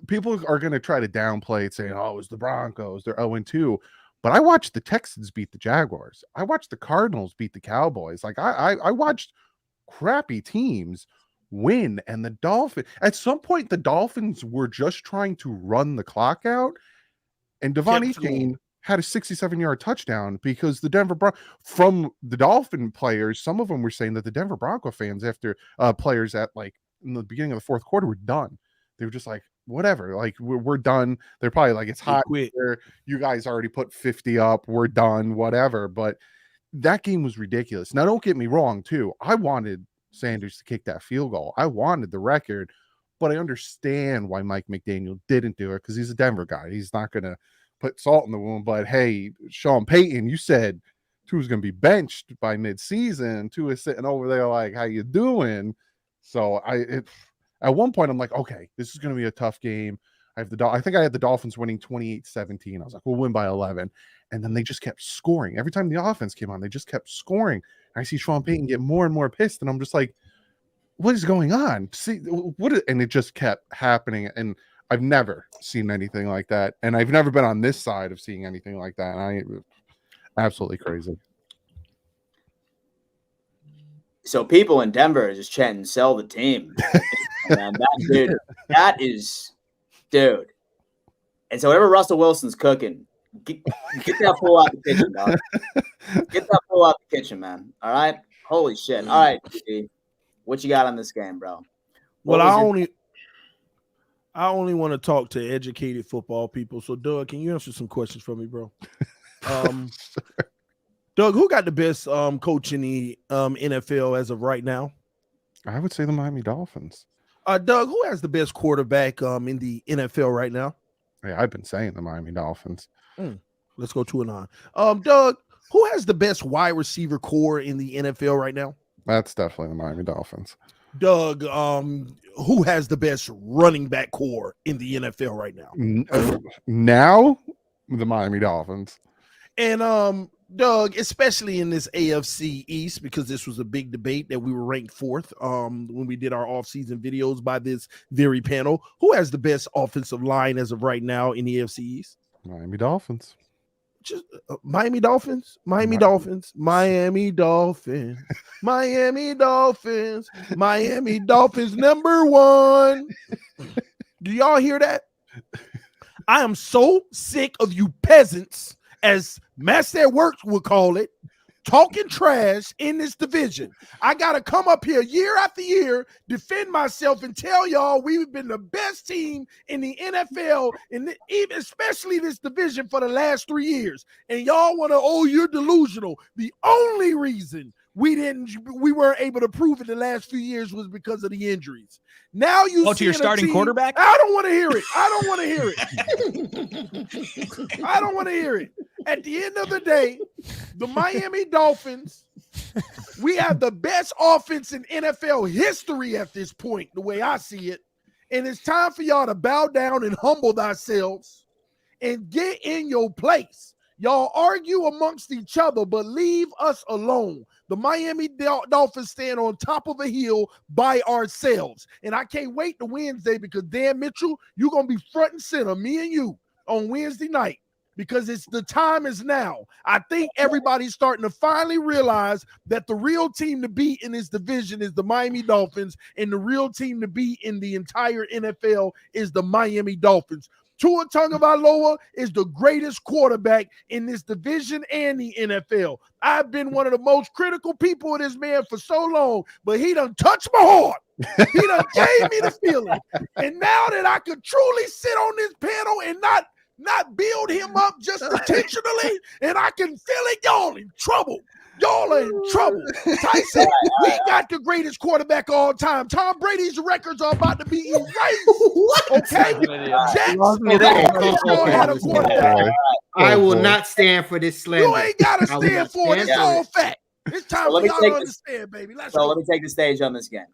People are going to try to downplay it, saying, oh, it was the Broncos, they're 0-2. But I watched the Texans beat the Jaguars. I watched the Cardinals beat the Cowboys. I watched crappy teams win, and the Dolphins, at some point, the Dolphins were just trying to run the clock out, and Devon Etienne had a 67-yard touchdown because the Denver from the Dolphin players, some of them were saying that the Denver Bronco fans after players at in the beginning of the fourth quarter were done. They were just like, whatever, we're done. They're probably like, it's hot here. You guys already put 50 up. We're done, whatever. But that game was ridiculous. Now, don't get me wrong, too. I wanted Sanders to kick that field goal. I wanted the record, but I understand why Mike McDaniel didn't do it because he's a Denver guy. He's not going to put salt in the wound. But hey, Sean Payton, you said Tua's going to be benched by midseason. Tua is sitting over there like, how you doing? So at one point I'm like, okay, this is going to be a tough game. I think I had the Dolphins winning 28-17. I was like, we'll win by 11. And then they just kept scoring. Every time the offense came on, they just kept scoring. I see Sean Payton get more and more pissed, and I'm just like, what is going on? And it just kept happening. And I've never seen anything like that. And I've never been on this side of seeing anything like that. And absolutely crazy. So people in Denver are just chanting, sell the team. Man, dude. And so whatever Russell Wilson's cooking, get that fool out the kitchen, dog. Get that fool out the kitchen, man. All right? Holy shit. All right, DB. What you got on this game, bro? Well, I only want to talk to educated football people. So, Doug, can you answer some questions for me, bro? Doug, who got the best coach in the NFL as of right now? I would say the Miami Dolphins. Doug, who has the best quarterback in the NFL right now? Yeah, I've been saying the Miami Dolphins. Let's go 2-9. Doug, who has the best wide receiver core in the NFL right now? That's definitely the Miami Dolphins. Doug, who has the best running back core in the NFL right now? Now, the Miami Dolphins. And Doug, especially in this AFC East, because this was a big debate that we were ranked fourth when we did our offseason videos by this very panel. Who has the best offensive line as of right now in the AFC East? Miami Dolphins. Just Miami Dolphins, Miami Dolphins, Miami Dolphins, Miami Dolphins, Miami Dolphins #1. Do y'all hear that? I am so sick of you peasants, as Master at Work would call it, talking trash in this division. I got to come up here year after year, defend myself, and tell y'all we've been the best team in the NFL, even especially this division for the last 3 years. And y'all want to, you're delusional. The only reason we weren't able to prove it the last few years was because of the injuries. Now you to your starting quarterback? I don't want to hear it. I don't want to hear it. I don't want to hear it. At the end of the day, the Miami Dolphins, we have the best offense in NFL history at this point, the way I see it. And it's time for y'all to bow down and humble thyselves and get in your place. Y'all argue amongst each other, but leave us alone. The Miami Dolphins stand on top of a hill by ourselves. And I can't wait to Wednesday because Dan Mitchell, you're going to be front and center, me and you, on Wednesday night. Because the time is now. I think everybody's starting to finally realize that the real team to beat in this division is the Miami Dolphins, and the real team to beat in the entire NFL is the Miami Dolphins. Tua Tagovailoa is the greatest quarterback in this division and the NFL. I've been one of the most critical people of this man for so long, but he done touched my heart. He done gave me the feeling. And now that I could truly sit on this panel and not build him up just intentionally, and I can feel it, y'all in trouble. Y'all are in trouble. Tyson, we got the greatest quarterback of all time. Tom Brady's records are about to be erased. Okay? I will not stand for this slander. You ain't got to stand for it. It's all fact. It's time for y'all to understand, baby. Let me take the stage on this game.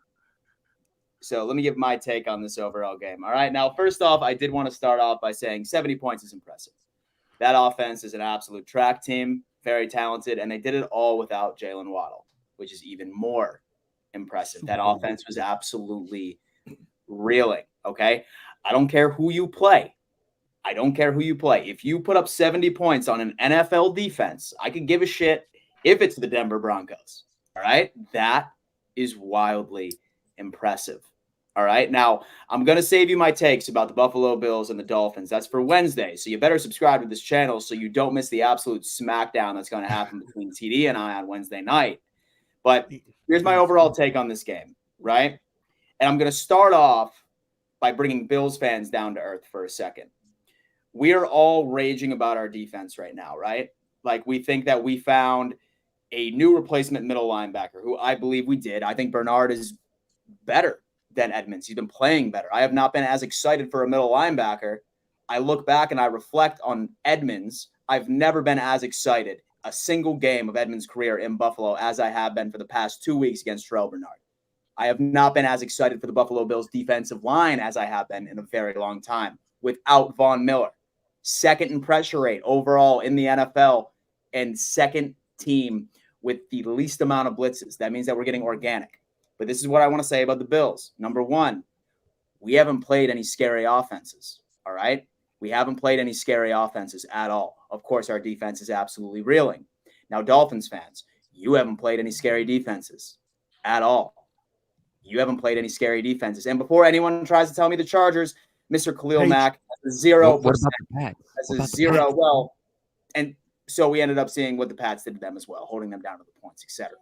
So let me give my take on this overall game. All right. Now, first off, I did want to start off by saying 70 points is impressive. That offense is an absolute track team, very talented, and they did it all without Jalen Waddle, which is even more impressive. That offense was absolutely reeling. Okay. I don't care who you play. If you put up 70 points on an NFL defense, I could give a shit if it's the Denver Broncos. All right. That is wildly impressive. All right. Now, I'm going to save you my takes about the Buffalo Bills and the Dolphins. That's for Wednesday. So you better subscribe to this channel so you don't miss the absolute smackdown that's going to happen between TD and I on Wednesday night. But here's my overall take on this game, right? And I'm going to start off by bringing Bills fans down to earth for a second. We are all raging about our defense right now, right? Like, we think that we found a new replacement middle linebacker, who I believe we did. I think Bernard is better than Edmonds. He's been playing better. I have not been as excited for a middle linebacker. I look back and I reflect on Edmonds. I've never been as excited a single game of Edmonds' career in Buffalo as I have been for the past 2 weeks against Terrell Bernard. I have not been as excited for the Buffalo Bills defensive line as I have been in a very long time. without Von Miller. Second in pressure rate overall in the NFL, and second team with the least amount of blitzes. That means that we're getting organic. But this is what I want to say about the Bills. Number one, we haven't played any scary offenses, all right? We haven't played any scary offenses at all. Of course, our defense is absolutely reeling. Now, Dolphins fans, you haven't played any scary defenses at all. You haven't played any scary defenses. And before anyone tries to tell me the Chargers, Mr. Khalil Mack has a 0%. What about the Pats? Has a 0. Well, and so we ended up seeing what the Pats did to them as well, holding them down to the points, etc.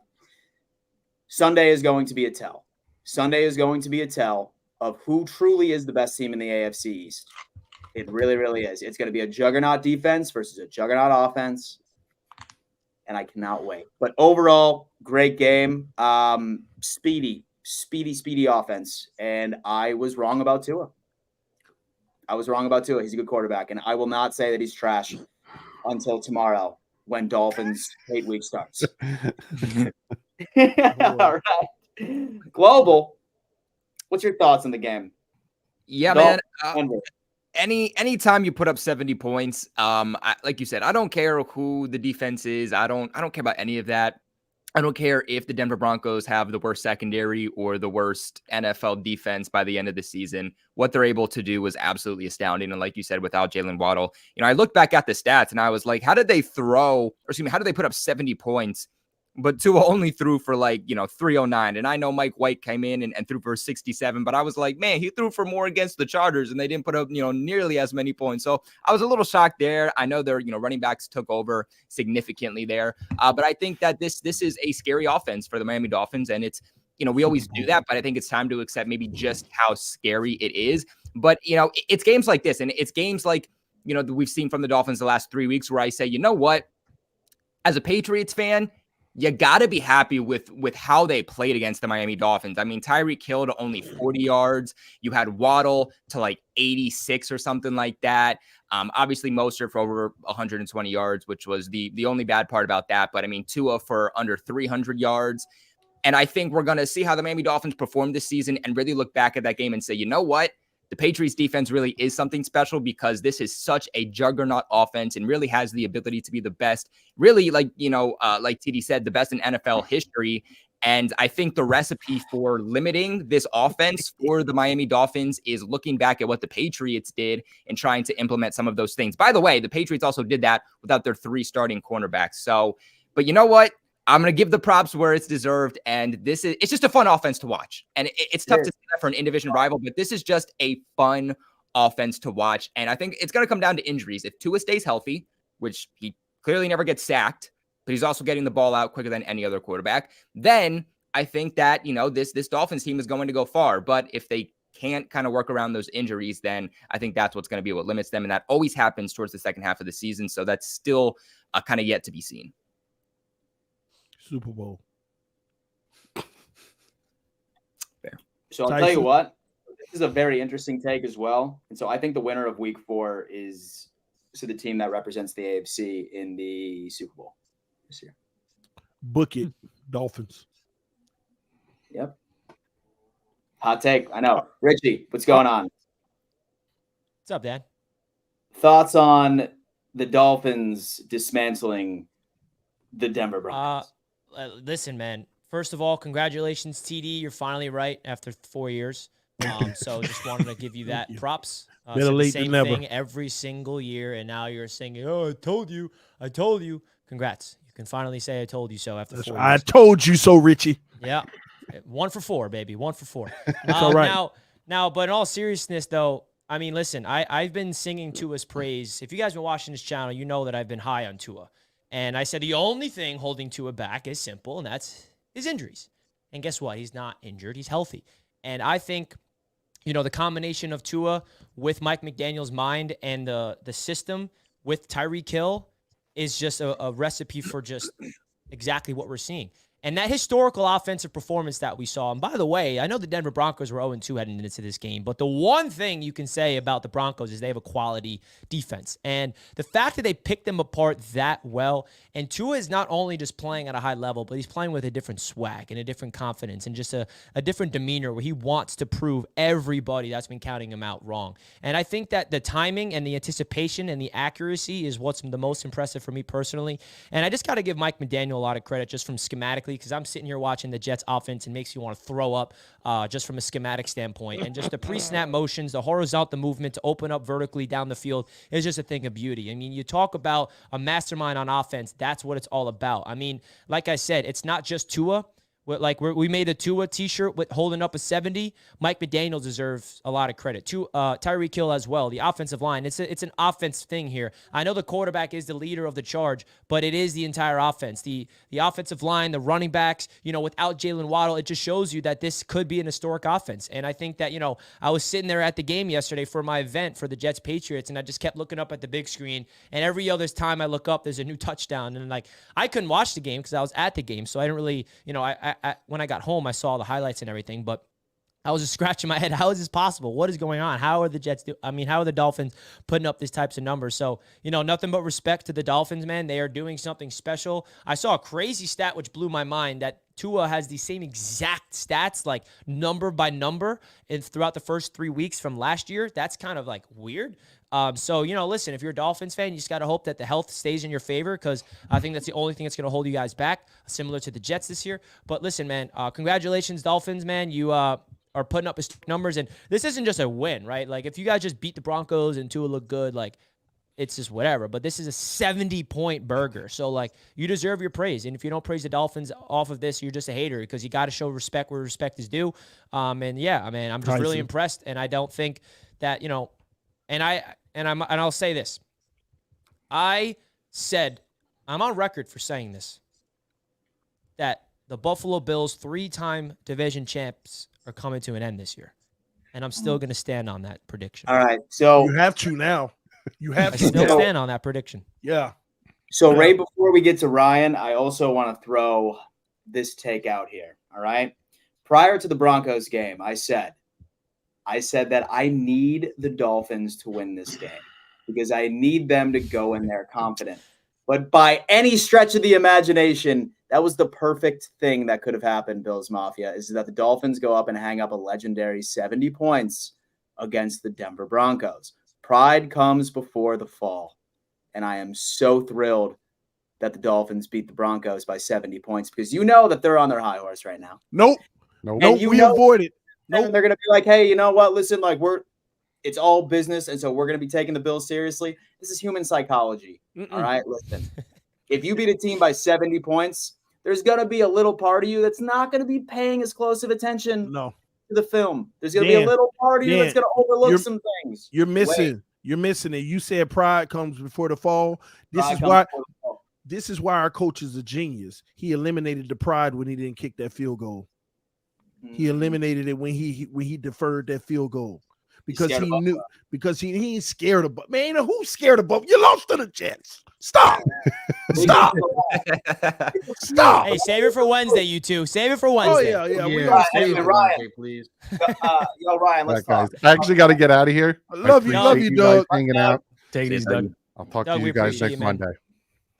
Sunday is going to be a tell. Sunday is going to be a tell of who truly is the best team in the AFC East. It really, really is. It's going to be a juggernaut defense versus a juggernaut offense, and I cannot wait. But overall, great game. Speedy offense, and I was wrong about Tua. He's a good quarterback, and I will not say that he's trash until tomorrow when Dolphins 8 week starts. All right. Global, what's your thoughts on the game? Yeah, man. Anytime you put up 70 points, like you said, I don't care who the defense is. I don't care about any of that. I don't care if the Denver Broncos have the worst secondary or the worst NFL defense by the end of the season. What they're able to do was absolutely astounding. And like you said, without Jalen Waddle, I looked back at the stats and I was like, how did they put up 70 points? But Tua only threw for 309. And I know Mike White came in and threw for 67, but I was like, man, he threw for more against the Chargers and they didn't put up, nearly as many points. So I was a little shocked there. I know their, running backs took over significantly there. But I think that this is a scary offense for the Miami Dolphins. And it's, we always do that, but I think it's time to accept maybe just how scary it is. But, it's games like this, and it's games like, we've seen from the Dolphins the last 3 weeks where I say, you know what, as a Patriots fan, you got to be happy with how they played against the Miami Dolphins. I mean, Tyreek Hill to only 40 yards. You had Waddle to 86 or something like that. Obviously, Mostert for over 120 yards, which was the only bad part about that. But, I mean, Tua for under 300 yards. And I think we're going to see how the Miami Dolphins perform this season and really look back at that game and say, you know what? The Patriots defense really is something special because this is such a juggernaut offense and really has the ability to be the best, really like TD said, the best in NFL history. And I think the recipe for limiting this offense for the Miami Dolphins is looking back at what the Patriots did and trying to implement some of those things. By the way, the Patriots also did that without their 3 starting cornerbacks. So, but you know what? I'm going to give the props where it's deserved. And it's just a fun offense to watch. And it's tough to see that for an in-division rival, but this is just a fun offense to watch. And I think it's going to come down to injuries. If Tua stays healthy, which he clearly never gets sacked, but he's also getting the ball out quicker than any other quarterback, then I think that, this Dolphins team is going to go far. But if they can't kind of work around those injuries, then I think that's what's going to be what limits them. And that always happens towards the second half of the season. So that's still kind of yet to be seen. Super Bowl. Fair. So I'll tell you what, this is a very interesting take as well. And so I think the winner of week 4 is the team that represents the AFC in the Super Bowl this year. Book it, Dolphins. Yep. Hot take. I know. Richie, what's going on? What's up, Dad? Thoughts on the Dolphins dismantling the Denver Broncos? Listen, man. First of all, congratulations, TD. You're finally right after 4 years. So just wanted to give you that props. Better late same than never. thing every single year, and now you're saying, "Oh, I told you." Congrats. You can finally say "I told you so" after 4 years. I told you so, Richie. Yeah, 1 for 4, baby. 1 for 4. That's all right. Now, but in all seriousness, though, I mean, listen, I've been singing Tua's praise. If you guys been watching this channel, you know that I've been high on Tua. And I said the only thing holding Tua back is simple, and that's his injuries. And guess what? He's not injured. He's healthy. And I think, the combination of Tua with Mike McDaniel's mind and the system with Tyreek Hill is just a recipe for just exactly what we're seeing. And that historical offensive performance that we saw, and by the way, I know the Denver Broncos were 0-2 heading into this game, but the one thing you can say about the Broncos is they have a quality defense. And the fact that they picked them apart that well, and Tua is not only just playing at a high level, but he's playing with a different swag and a different confidence and just a different demeanor where he wants to prove everybody that's been counting him out wrong. And I think that the timing and the anticipation and the accuracy is what's the most impressive for me personally. And I just got to give Mike McDaniel a lot of credit just from schematically, because I'm sitting here watching the Jets offense and makes you want to throw up just from a schematic standpoint. And just the pre-snap motions, the horizontal movement to open up vertically down the field is just a thing of beauty. I mean, you talk about a mastermind on offense, that's what it's all about. I mean, like I said, it's not just Tua. We made a Tua t-shirt with holding up a 70. Mike McDaniel deserves a lot of credit. Tyreek Hill as well. The offensive line. It's an offense thing here. I know the quarterback is the leader of the charge, but it is the entire offense. The offensive line, the running backs, without Jalen Waddle, it just shows you that this could be an historic offense. And I think that, I was sitting there at the game yesterday for my event for the Jets-Patriots, and I just kept looking up at the big screen. And every other time I look up, there's a new touchdown. And I couldn't watch the game because I was at the game, so I didn't really, when I got home, I saw the highlights and everything, but I was just scratching my head. How is this possible? What is going on? How are the Jets how are the Dolphins putting up these types of numbers? So, nothing but respect to the Dolphins, man. They are doing something special. I saw a crazy stat which blew my mind that Tua has the same exact stats, like number by number, throughout the first 3 weeks from last year. That's kind of weird. So, listen, if you're a Dolphins fan, you just got to hope that the health stays in your favor, because I think that's the only thing that's going to hold you guys back, similar to the Jets this year. But listen, man, congratulations, Dolphins, man. You are putting up numbers, and this isn't just a win, right? If you guys just beat the Broncos and Tua look good, it's just whatever. But this is a 70-point burger. So, you deserve your praise. And if you don't praise the Dolphins off of this, you're just a hater, because you got to show respect where respect is due. And yeah, I mean, I'm just really impressed. And I don't think that, and I'll say this. I'm on record for saying this, that the Buffalo Bills, 3-time division champs, are coming to an end this year. And I'm still going to stand on that prediction. All right. So you have to now. You have to still stand on that prediction. Yeah. So right before we get to Ryan, I also want to throw this take out here. All right. Prior to the Broncos game, I said that I need the Dolphins to win this game because I need them to go in there confident. But by any stretch of the imagination, that was the perfect thing that could have happened, Bills Mafia, is that the Dolphins go up and hang up a legendary 70 points against the Denver Broncos. Pride comes before the fall. And I am so thrilled that the Dolphins beat the Broncos by 70 points, because you know that they're on their high horse right now. Nope. We avoid it. Nope. And they're going to be like, hey, you know what? Listen, it's all business, and so we're going to be taking the Bills seriously. This is human psychology. All right, listen. If you beat a team by 70 points, there's going to be a little part of you that's not going to be paying as close of attention to the film. There's going to be a little part of you that's going to overlook some things. You're missing it. You said pride comes before the fall. This is why our coach is a genius. He eliminated the pride when he didn't kick that field goal. He eliminated it when he deferred that field goal. Because he knew, because he ain't scared of, man, who's scared of? You lost to the Jets. Stop. Stop. Hey, save it for Wednesday, you two. Save it for Wednesday. Oh, yeah. We got save it, Ryan, please. Yo, Ryan, let's talk. I actually got to get out of here. I love you, Doug. Hanging out. Take it easy, Doug. I'll talk to you guys next Monday.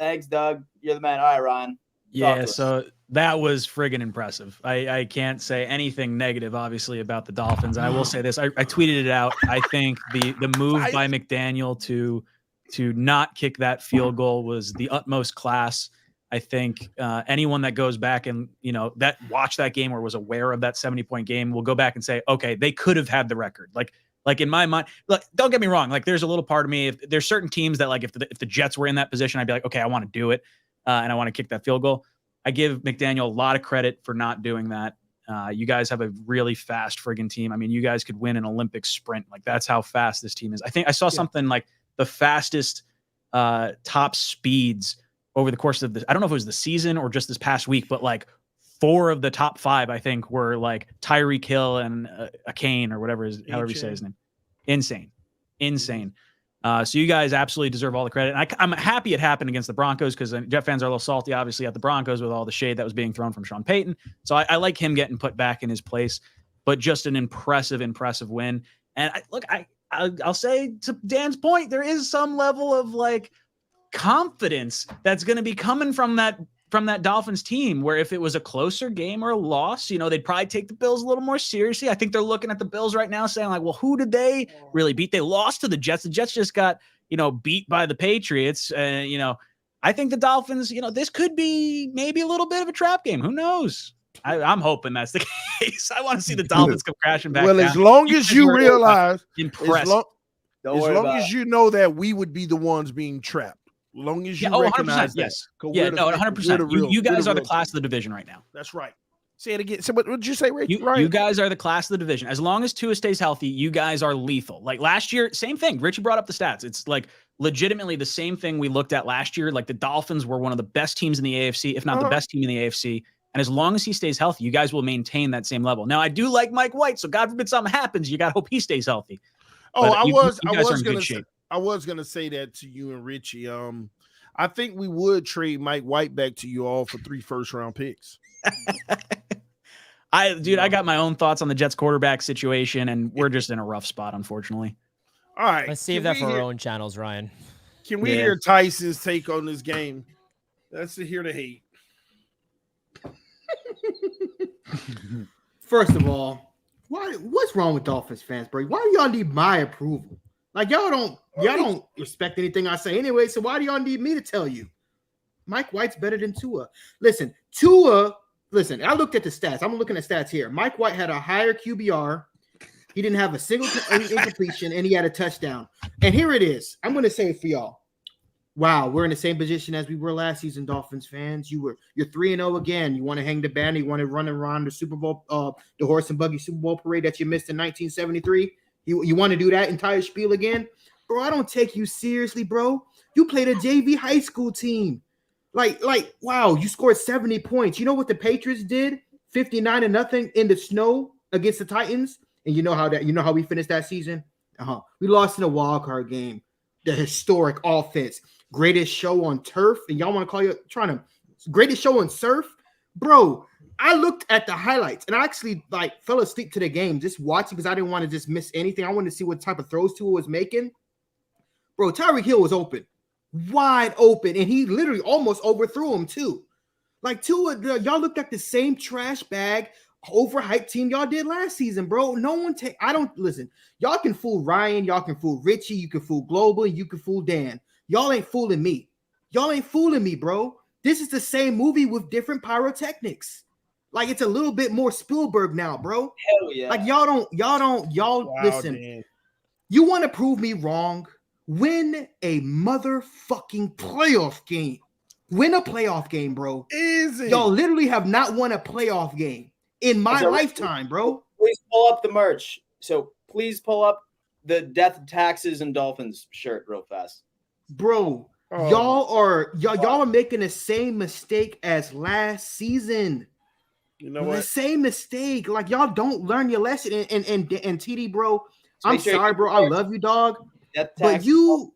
Thanks, Doug. You're the man. All right, Ryan. Yeah, so that was friggin' impressive. I can't say anything negative, obviously, about the Dolphins. And I will say this. I tweeted it out. I think the move by McDaniel to not kick that field goal was the utmost class. I think anyone that goes back and, that watched that game or was aware of that 70-point game will go back and say, okay, they could have had the record. Like in my mind, look, don't get me wrong. There's a little part of me, if there's certain teams that if the Jets were in that position, I'd be like, okay, I want to do it. And I want to kick that field goal. I give McDaniel a lot of credit for not doing that. You guys have a really fast friggin' team. I mean, you guys could win an Olympic sprint. That's how fast this team is. I think I saw something like the fastest top speeds over the course of this. I don't know if it was the season or just this past week, but 4 of the top 5, I think, were Tyreek Hill and a Kane or however you say his name. Insane. So you guys absolutely deserve all the credit. And I'm happy it happened against the Broncos because Jet fans are a little salty, obviously, at the Broncos with all the shade that was being thrown from Sean Payton. So I like him getting put back in his place, but just an impressive win. And I'll say to Dan's point, there is some level of like confidence that's going to be coming from that Dolphins team, where if it was a closer game or a loss, they'd probably take the Bills a little more seriously. I think they're looking at the Bills right now saying like, well, who did they really beat? They lost to the Jets. The Jets just got, beat by the Patriots. I think the Dolphins, this could be maybe a little bit of a trap game. Who knows? I'm hoping that's the case. I want to see the Dolphins come crashing back. Well, down. as long as you realize, impressed. as long as you know that we would be the ones being trapped. As long as you recognize 100%, yes. Yeah, no, 100%. You guys are the class of the division right now. That's right. Say it again. So what did you say, Ray? You guys are the class of the division. As long as Tua stays healthy, you guys are lethal. Like last year, same thing. Richie brought up the stats. It's like legitimately the same thing we looked at last year. Like the Dolphins were one of the best teams in the AFC, if not the best team in the AFC. And as long as he stays healthy, you guys will maintain that same level. Now, I do like Mike White, so God forbid something happens, you got to hope he stays healthy. Oh, But you guys are in good gonna shape. I was gonna say that to you and Richie. I think we would trade Mike White back to you all for 3 first-round picks. I got my own thoughts on the Jets quarterback situation, and we're just in a rough spot, unfortunately. All right. Let's save that for our own channels, Ryan. Can we hear Tyson's take on this game? Let's hear the hate. First of all, what's wrong with Dolphins fans, bro? Why do y'all need my approval? Like y'all don't respect anything I say anyway, so why do y'all need me to tell you? Mike White's better than Tua. Listen, I looked at the stats. I'm looking at stats here. Mike White had a higher QBR. He didn't have a single incompletion, and he had a touchdown. And here it is. I'm going to say it for y'all. Wow, we're in the same position as we were last season, Dolphins fans. You're 3-0 again. You want to hang the banner. You want to run around the Super Bowl, the horse and buggy Super Bowl parade that you missed in 1973. You want to do that entire spiel again, bro? I don't take you seriously, bro. You played a JV high school team. Like, wow, you scored 70 points. You know what the Patriots did? 59-0 in the snow against the Titans. And you know how we finished that season? We lost in a wild card game. The historic offense, greatest show on turf, and y'all want to call you greatest show on surf, bro. I looked at the highlights and I actually fell asleep to the game just watching because I didn't want to just miss anything. I wanted to see what type of throws Tua was making. Bro, Tyreek Hill was open, wide open, and he literally almost overthrew him too. Like Tua, y'all looked like the same trash bag, overhyped team y'all did last season, bro. Listen. Y'all can fool Ryan, y'all can fool Richie, you can fool Global, you can fool Dan. Y'all ain't fooling me. Y'all ain't fooling me, bro. This is the same movie with different pyrotechnics. Like it's a little bit more Spielberg now, bro. Hell yeah. Like y'all listen. Dan. You want to prove me wrong? Win a motherfucking playoff game. Win a playoff game, bro. Easy. Y'all literally have not won a playoff game in my lifetime, bro. Please pull up the merch. So please pull up the Death, Taxes, and Dolphins shirt real fast. Bro, y'all are making the same mistake as last season. You know what? The same mistake. Like y'all don't learn your lesson. And TD, bro, I'm sorry, bro. I love you, dog. But you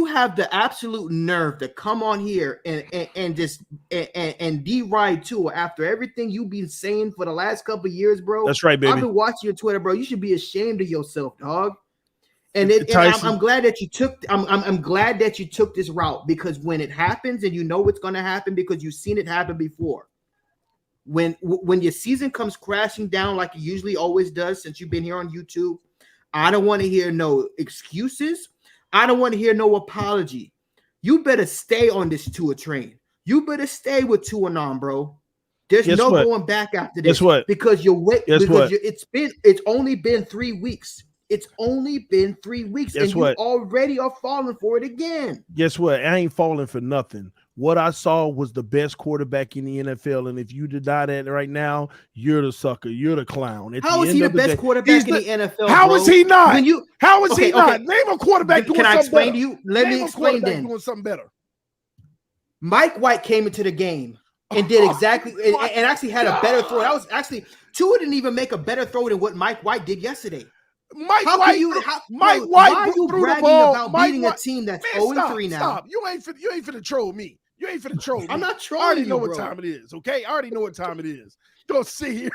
have the absolute nerve to come on here and just deride Tua after everything you've been saying for the last couple of years, bro. That's right, baby. I've been watching your Twitter, bro. You should be ashamed of yourself, dog. And I'm glad that you took. I'm glad that you took this route because when it happens, and you know it's going to happen because you've seen it happen before. When your season comes crashing down like it usually always does, since you've been here on YouTube, I don't want to hear no excuses. I don't want to hear no apology. You better stay on this Tua train. You better stay with Tua on, bro. There's going back after this. Guess what? Because it's only been 3 weeks. It's only been 3 weeks, and you already are falling for it again. Guess what? I ain't falling for nothing. What I saw was the best quarterback in the NFL, and if you deny that right now, you're the sucker. You're the clown. How is he the best quarterback in the NFL? How is he not? How is he not? Okay. Name a quarterback doing something better. Can I explain to you? Let me explain then. Doing something better. Mike White came into the game and did exactly and actually had a better throw. That was actually Tua didn't even make a better throw than what Mike White did yesterday. Mike How White, can you? Mike bro, White why are you threw the bragging ball. about Mike beating a White- team that's Man, 0-3 now? Stop. You ain't finna troll me. You ain't finna troll me. I'm not I trolling already you, know what bro. time it is, okay? I already know what time it is. Go sit here.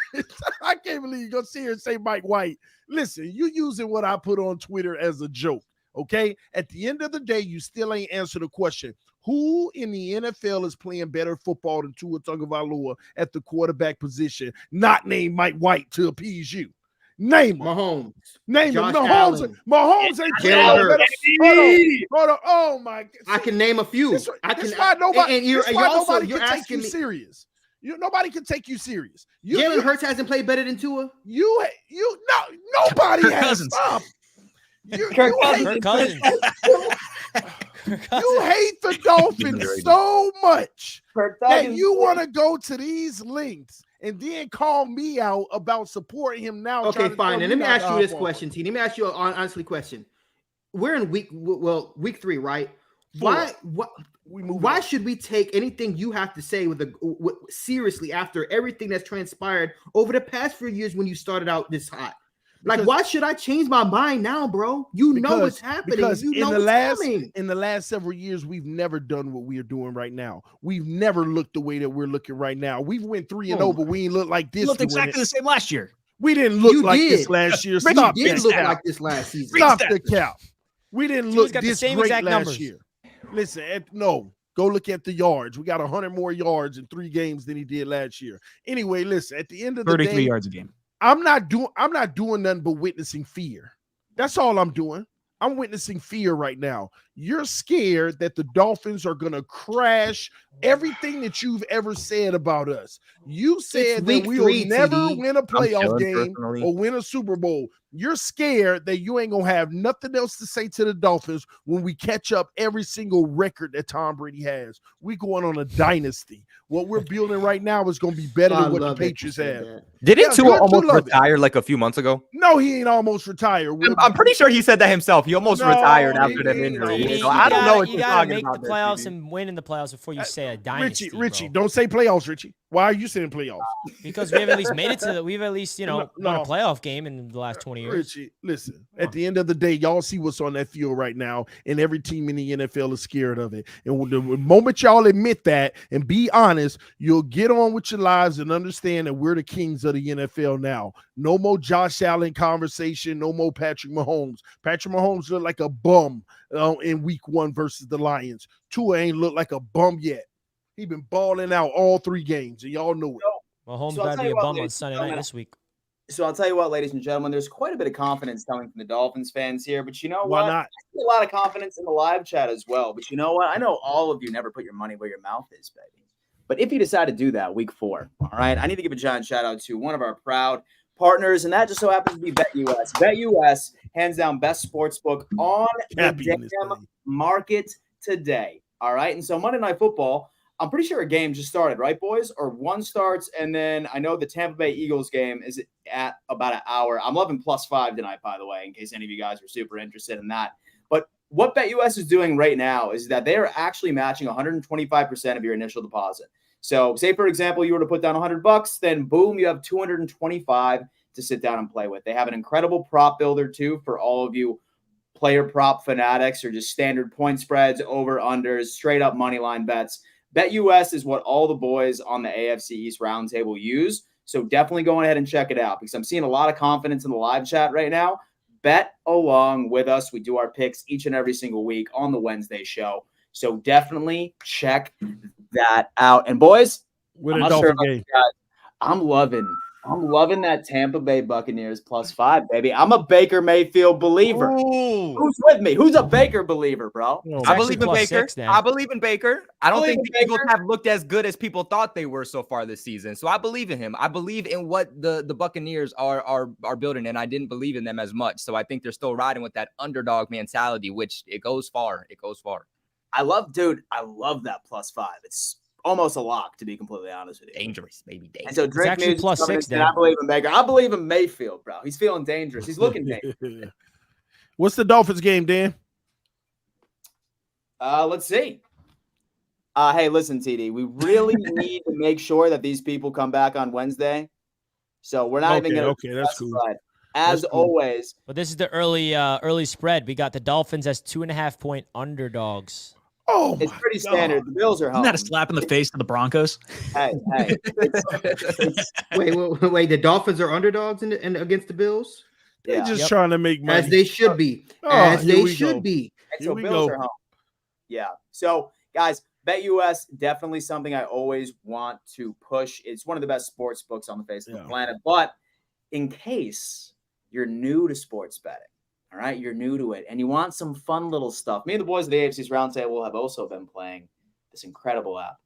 I can't believe you go sit here and say Mike White. Listen, you using what I put on Twitter as a joke, okay? At the end of the day, you still ain't answered the question. Who in the NFL is playing better football than Tua Tagovailoa at the quarterback position, not named Mike White to appease you? Name him. Mahomes. Name Josh him. Allen. Mahomes ain't playing Jalen better. Hurts. Hold on. Oh my God. I can name a few. That's I can. why nobody. And you're That's why also nobody you're can take asking you me. serious. Nobody can take you serious. Jalen Hurts hasn't played better than Tua. Nobody Kirk has. Cousins. Stop. You Kirk hate Cousins. you hate the Dolphins so much that you want to go to these lengths and then call me out about supporting him now. Okay, fine. And let me ask you this question, T. Let me ask you an honestly question. We're in week 3, right? Why should we take anything you have to say seriously after everything that's transpired over the past few years when you started out this hot? Why should I change my mind now, bro? You know what's happening. Because you know what's coming. In the last several years, we've never done what we are doing right now. We've never looked the way that we're looking right now. We went 3-0, but we ain't look like this. You looked exactly the same last year. We didn't look like this last year. Stop you did look like this last season. Stop the cap. We didn't look this great last numbers. year. Listen, no. Go look at the yards. We got 100 more yards in 3 games than he did last year. Anyway, listen, at the end of the day, 33 yards a game. I'm not doing nothing but witnessing fear. That's all I'm doing. I'm witnessing fear right now. You're scared that the Dolphins are going to crash everything that you've ever said about us. You said that we will never win a playoff game or win a Super Bowl. You're scared that you ain't going to have nothing else to say to the Dolphins when we catch up every single record that Tom Brady has. We're going on a dynasty. What we're building right now is going to be better than what the Patriots have. Didn't Tua almost retire like a few months ago? No, he ain't almost retired. I'm pretty sure he said that himself. He almost retired after that injury. So I don't know what you you're gotta talking make about. the playoffs and win in the playoffs before you say a dynasty. Richie, don't say playoffs, Richie. Why are you saying playoffs? Because we've at least made it to we've at least won a playoff game in the last 20 years. Richie, listen. At the end of the day, y'all see what's on that field right now, and every team in the NFL is scared of it. And the moment y'all admit that and be honest, you'll get on with your lives and understand that we're the kings of the NFL now. No more Josh Allen conversation. No more Patrick Mahomes. Patrick Mahomes looked like a bum in week 1 versus the Lions. Tua ain't looked like a bum yet. He been balling out all 3 games, and y'all know it. Mahomes got to be a bum on Sunday night this week. So I'll tell you what, ladies and gentlemen, there's quite a bit of confidence coming from the Dolphins fans here. But you know Why what? not? I see a lot of confidence in the live chat as well. But you know what? I know all of you never put your money where your mouth is, baby. But if you decide to do that week 4, all right, I need to give a giant shout out to one of our proud partners, and that just so happens to be BetUS. BetUS, hands down, best sports book on the damn market today. All right, and so Monday Night Football, I'm pretty sure a game just started, right, boys? Or one starts, and then I know the Tampa Bay Eagles game is at about an hour. I'm loving +5 tonight, by the way, in case any of you guys are super interested in that. But what BetUS is doing right now is that they are actually matching 125% of your initial deposit. So say, for example, you were to put down $100, then boom, you have $225 to sit down and play with. They have an incredible prop builder, too, for all of you player prop fanatics or just standard point spreads, over-unders, straight-up money line bets. BetUS is what all the boys on the AFC East Roundtable use. So definitely go ahead and check it out because I'm seeing a lot of confidence in the live chat right now. Bet along with us. We do our picks each and every single week on the Wednesday show. So definitely check that out. And boys, I'm loving that Tampa Bay Buccaneers +5, baby. I'm a Baker Mayfield believer. Ooh. Who's with me? Who's a Baker believer, bro? I believe in Baker. I believe in Baker. I don't think the Eagles have looked as good as people thought they were so far this season. So I believe in him. I believe in what the Buccaneers are building, and I didn't believe in them as much. So I think they're still riding with that underdog mentality, which it goes far. It goes far. I love that +5. It's almost a lock, to be completely honest with you. Dangerous, maybe dangerous. And so Drake actually +6. I believe in Baker. I believe in Mayfield, bro. He's feeling dangerous. He's looking dangerous. What's the Dolphins game, Dan? Let's see. Hey, listen, TD. We really need to make sure that these people come back on Wednesday. So we're not even going to. Okay, that's cool. As always. But this is the early spread. We got the Dolphins as 2.5-point underdogs. Oh, it's pretty standard. The Bills are home. Isn't that a slap in the face to the Broncos? Hey. Wait. The Dolphins are underdogs in against the Bills? They're just trying to make money. As they should be. Be. So Bills are home. Yeah. So, guys, BetUS, definitely something I always want to push. It's one of the best sports books on the face of the planet. But in case you're new to sports betting, all right, you're new to it, and you want some fun little stuff, me and the boys of the AFC's Roundtable have also been playing this incredible app.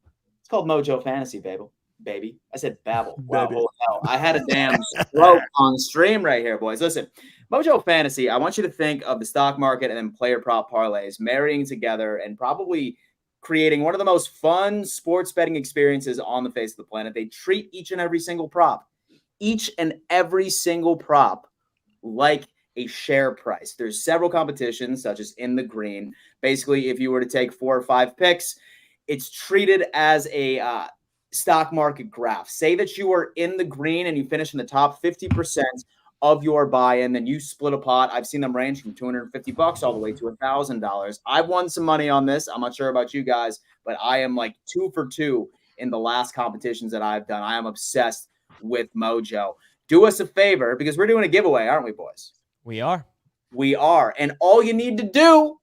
It's called Mojo Fantasy, baby. I said Babble. Wow, holy hell. I had a damn stroke on stream right here, boys. Listen, Mojo Fantasy, I want you to think of the stock market and then player prop parlays marrying together and probably creating one of the most fun sports betting experiences on the face of the planet. They treat each and every single prop like a share price. There's several competitions, such as In the Green. Basically, if you were to take 4 or 5 picks, it's treated as a stock market graph. Say that you are in the green and you finish in the top 50% of your buy-in, then you split a pot. I've seen them range from $250 all the way to $1,000. I've won some money on this. I'm not sure about you guys, but I am like 2 for 2 in the last competitions that I've done. I am obsessed with Mojo. Do us a favor, because we're doing a giveaway, aren't we, boys? We are. And all you need to do,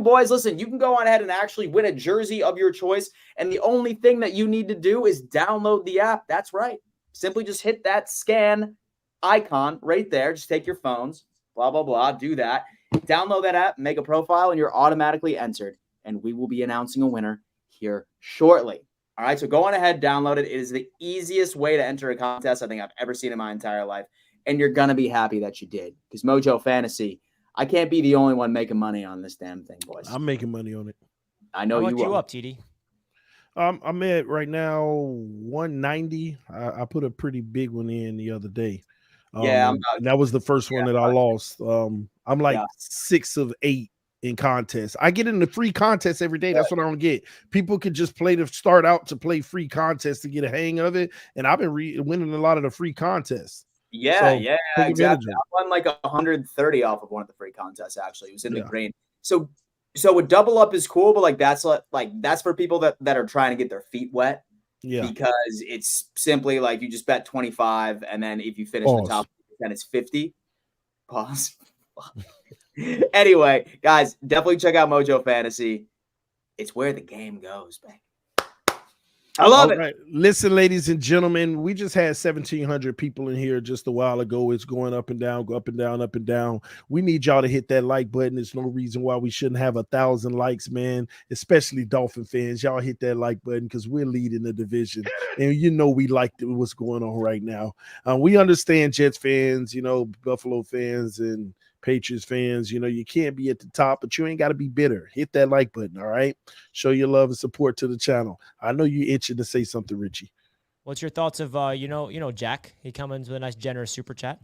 boys, listen, you can go on ahead and actually win a jersey of your choice. And the only thing that you need to do is download the app. That's right. Simply just hit that scan icon right there. Just take your phones, blah, blah, blah. Do that. Download that app, make a profile, and you're automatically entered. And we will be announcing a winner here shortly. All right, so go on ahead, download it. It is the easiest way to enter a contest I think I've ever seen in my entire life. And you're going to be happy that you did, because Mojo Fantasy, I can't be the only one making money on this damn thing, boys. I'm making money on it. I know you will. You up, TD? I'm at right now 190. I put a pretty big one in the other day. That was the first one that I lost. I'm like 6 of 8 in contests. I get into free contests every day. That's what I don't get. People could just start out to play free contests to get a hang of it. And I've been winning a lot of the free contests. Exactly. I won like 130 off of one of the free contests. Actually, it was in the green. So a double up is cool, but like that's for people that are trying to get their feet wet. Yeah, because it's simply like you just bet 25, and then if you finish the top, then it's 50. Pause. Anyway, guys, definitely check out Mojo Fantasy. It's where the game goes, man. I love it. Right. Listen, ladies and gentlemen, we just had 1,700 people in here just a while ago. It's going up and down, go up and down, up and down. We need y'all to hit that like button. There's no reason why we shouldn't have 1,000 likes, man, especially Dolphin fans. Y'all hit that like button because we're leading the division. And you know we like what's going on right now. We understand Jets fans, Buffalo fans and Patriots fans, you can't be at the top, but you ain't got to be bitter. Hit that like button, all right? Show your love and support to the channel. I know you itching to say something, Richie. What's your thoughts of Jack? He comes with a nice generous super chat.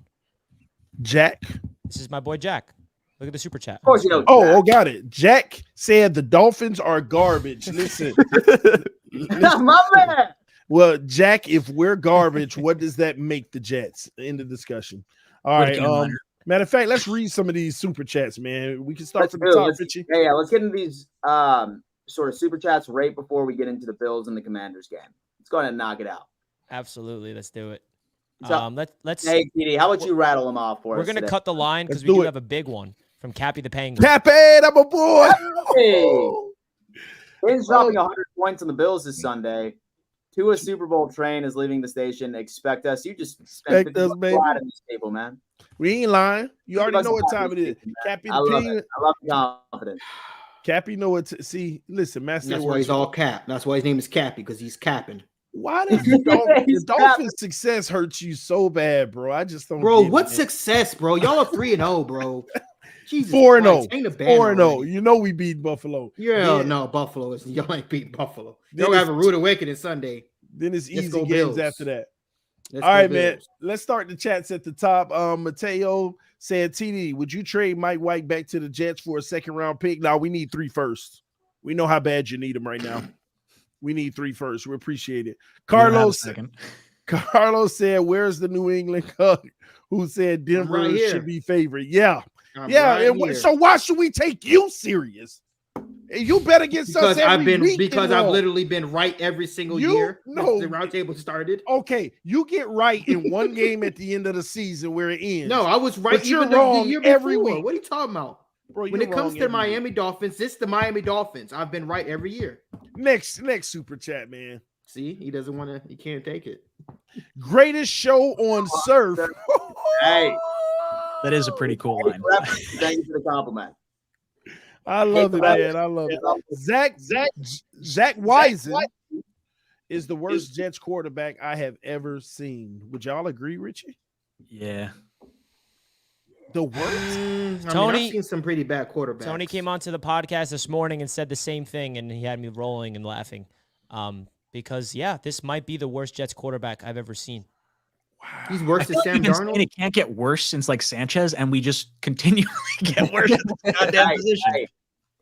Jack? This is my boy Jack. Look at the super chat. Of course, got it. Jack said the Dolphins are garbage. Listen. My man. Well, Jack, if we're garbage, what does that make the Jets? End of discussion. All right. Matter of fact, let's read some of these super chats, man. We can start from the top, Richie. Yeah, let's get into these sort of super chats right before we get into the Bills and the Commanders game. Let's go ahead and knock it out. Absolutely, let's do it. Let's. Hey, TD, how about you rattle them off for us? We're gonna cut the line because we do have a big one from Cappy the Penguin. Cappy, I'm a boy. He's dropping 100 points on the Bills this Sunday. Tua Super Bowl train is leaving the station. Expect us. You just spent us, baby. At this table, man. We ain't lying. You already know what time it is. Cappy, I love the confidence. Cappy, know what? See, listen, Master. That's why he's all cap. That's why his name is Cappy, because he's capping. Why does the Dolphins' success hurt you so bad, bro? I just don't. Bro, what success, bro? Y'all are 3-0, bro. Jesus 4-0. 4-0. You know we beat Buffalo. Yeah, no, Buffalo is y'all ain't beat Buffalo. Y'all have a rude awakening Sunday. Then it's easy games Bills. After that. All right, man. Let's start the chats at the top. Mateo said, TD, would you trade Mike White back to the Jets for a second-round pick? No, we need 3 firsts. We know how bad you need him right now. We need 3 firsts. We appreciate it. Carlos, Carlos said, "Where's the New England Cup?" Who said Denver right here. should be favored? Yeah, I'm yeah. right and here. so why should we take you serious? You bet against us every week. I've literally been right every single year. No, the roundtable started. Okay, you get right in one game at the end of the season where it ends. No, I was right. But you're even the wrong year every before. week. What are you talking about? Bro, When it comes to the Miami Dolphins, it's the Miami Dolphins. I've been right every year. Next super chat, man. See, he doesn't want to. He can't take it. Greatest show on surf. Hey, That is a pretty cool line. thank you for the compliment. I love it, man. I love it. Zach Wiesen is the worst Jets quarterback I have ever seen. Would y'all agree, Richie? Yeah. The worst? Tony- I've seen some pretty bad quarterbacks. Tony came onto the podcast this morning and said the same thing, and he had me rolling and laughing. Because, yeah, this might be the worst Jets quarterback I've ever seen. He's worse than Sam Darnold. It can't get worse since like Sanchez, and we just continually get worse at the goddamn position. Hey.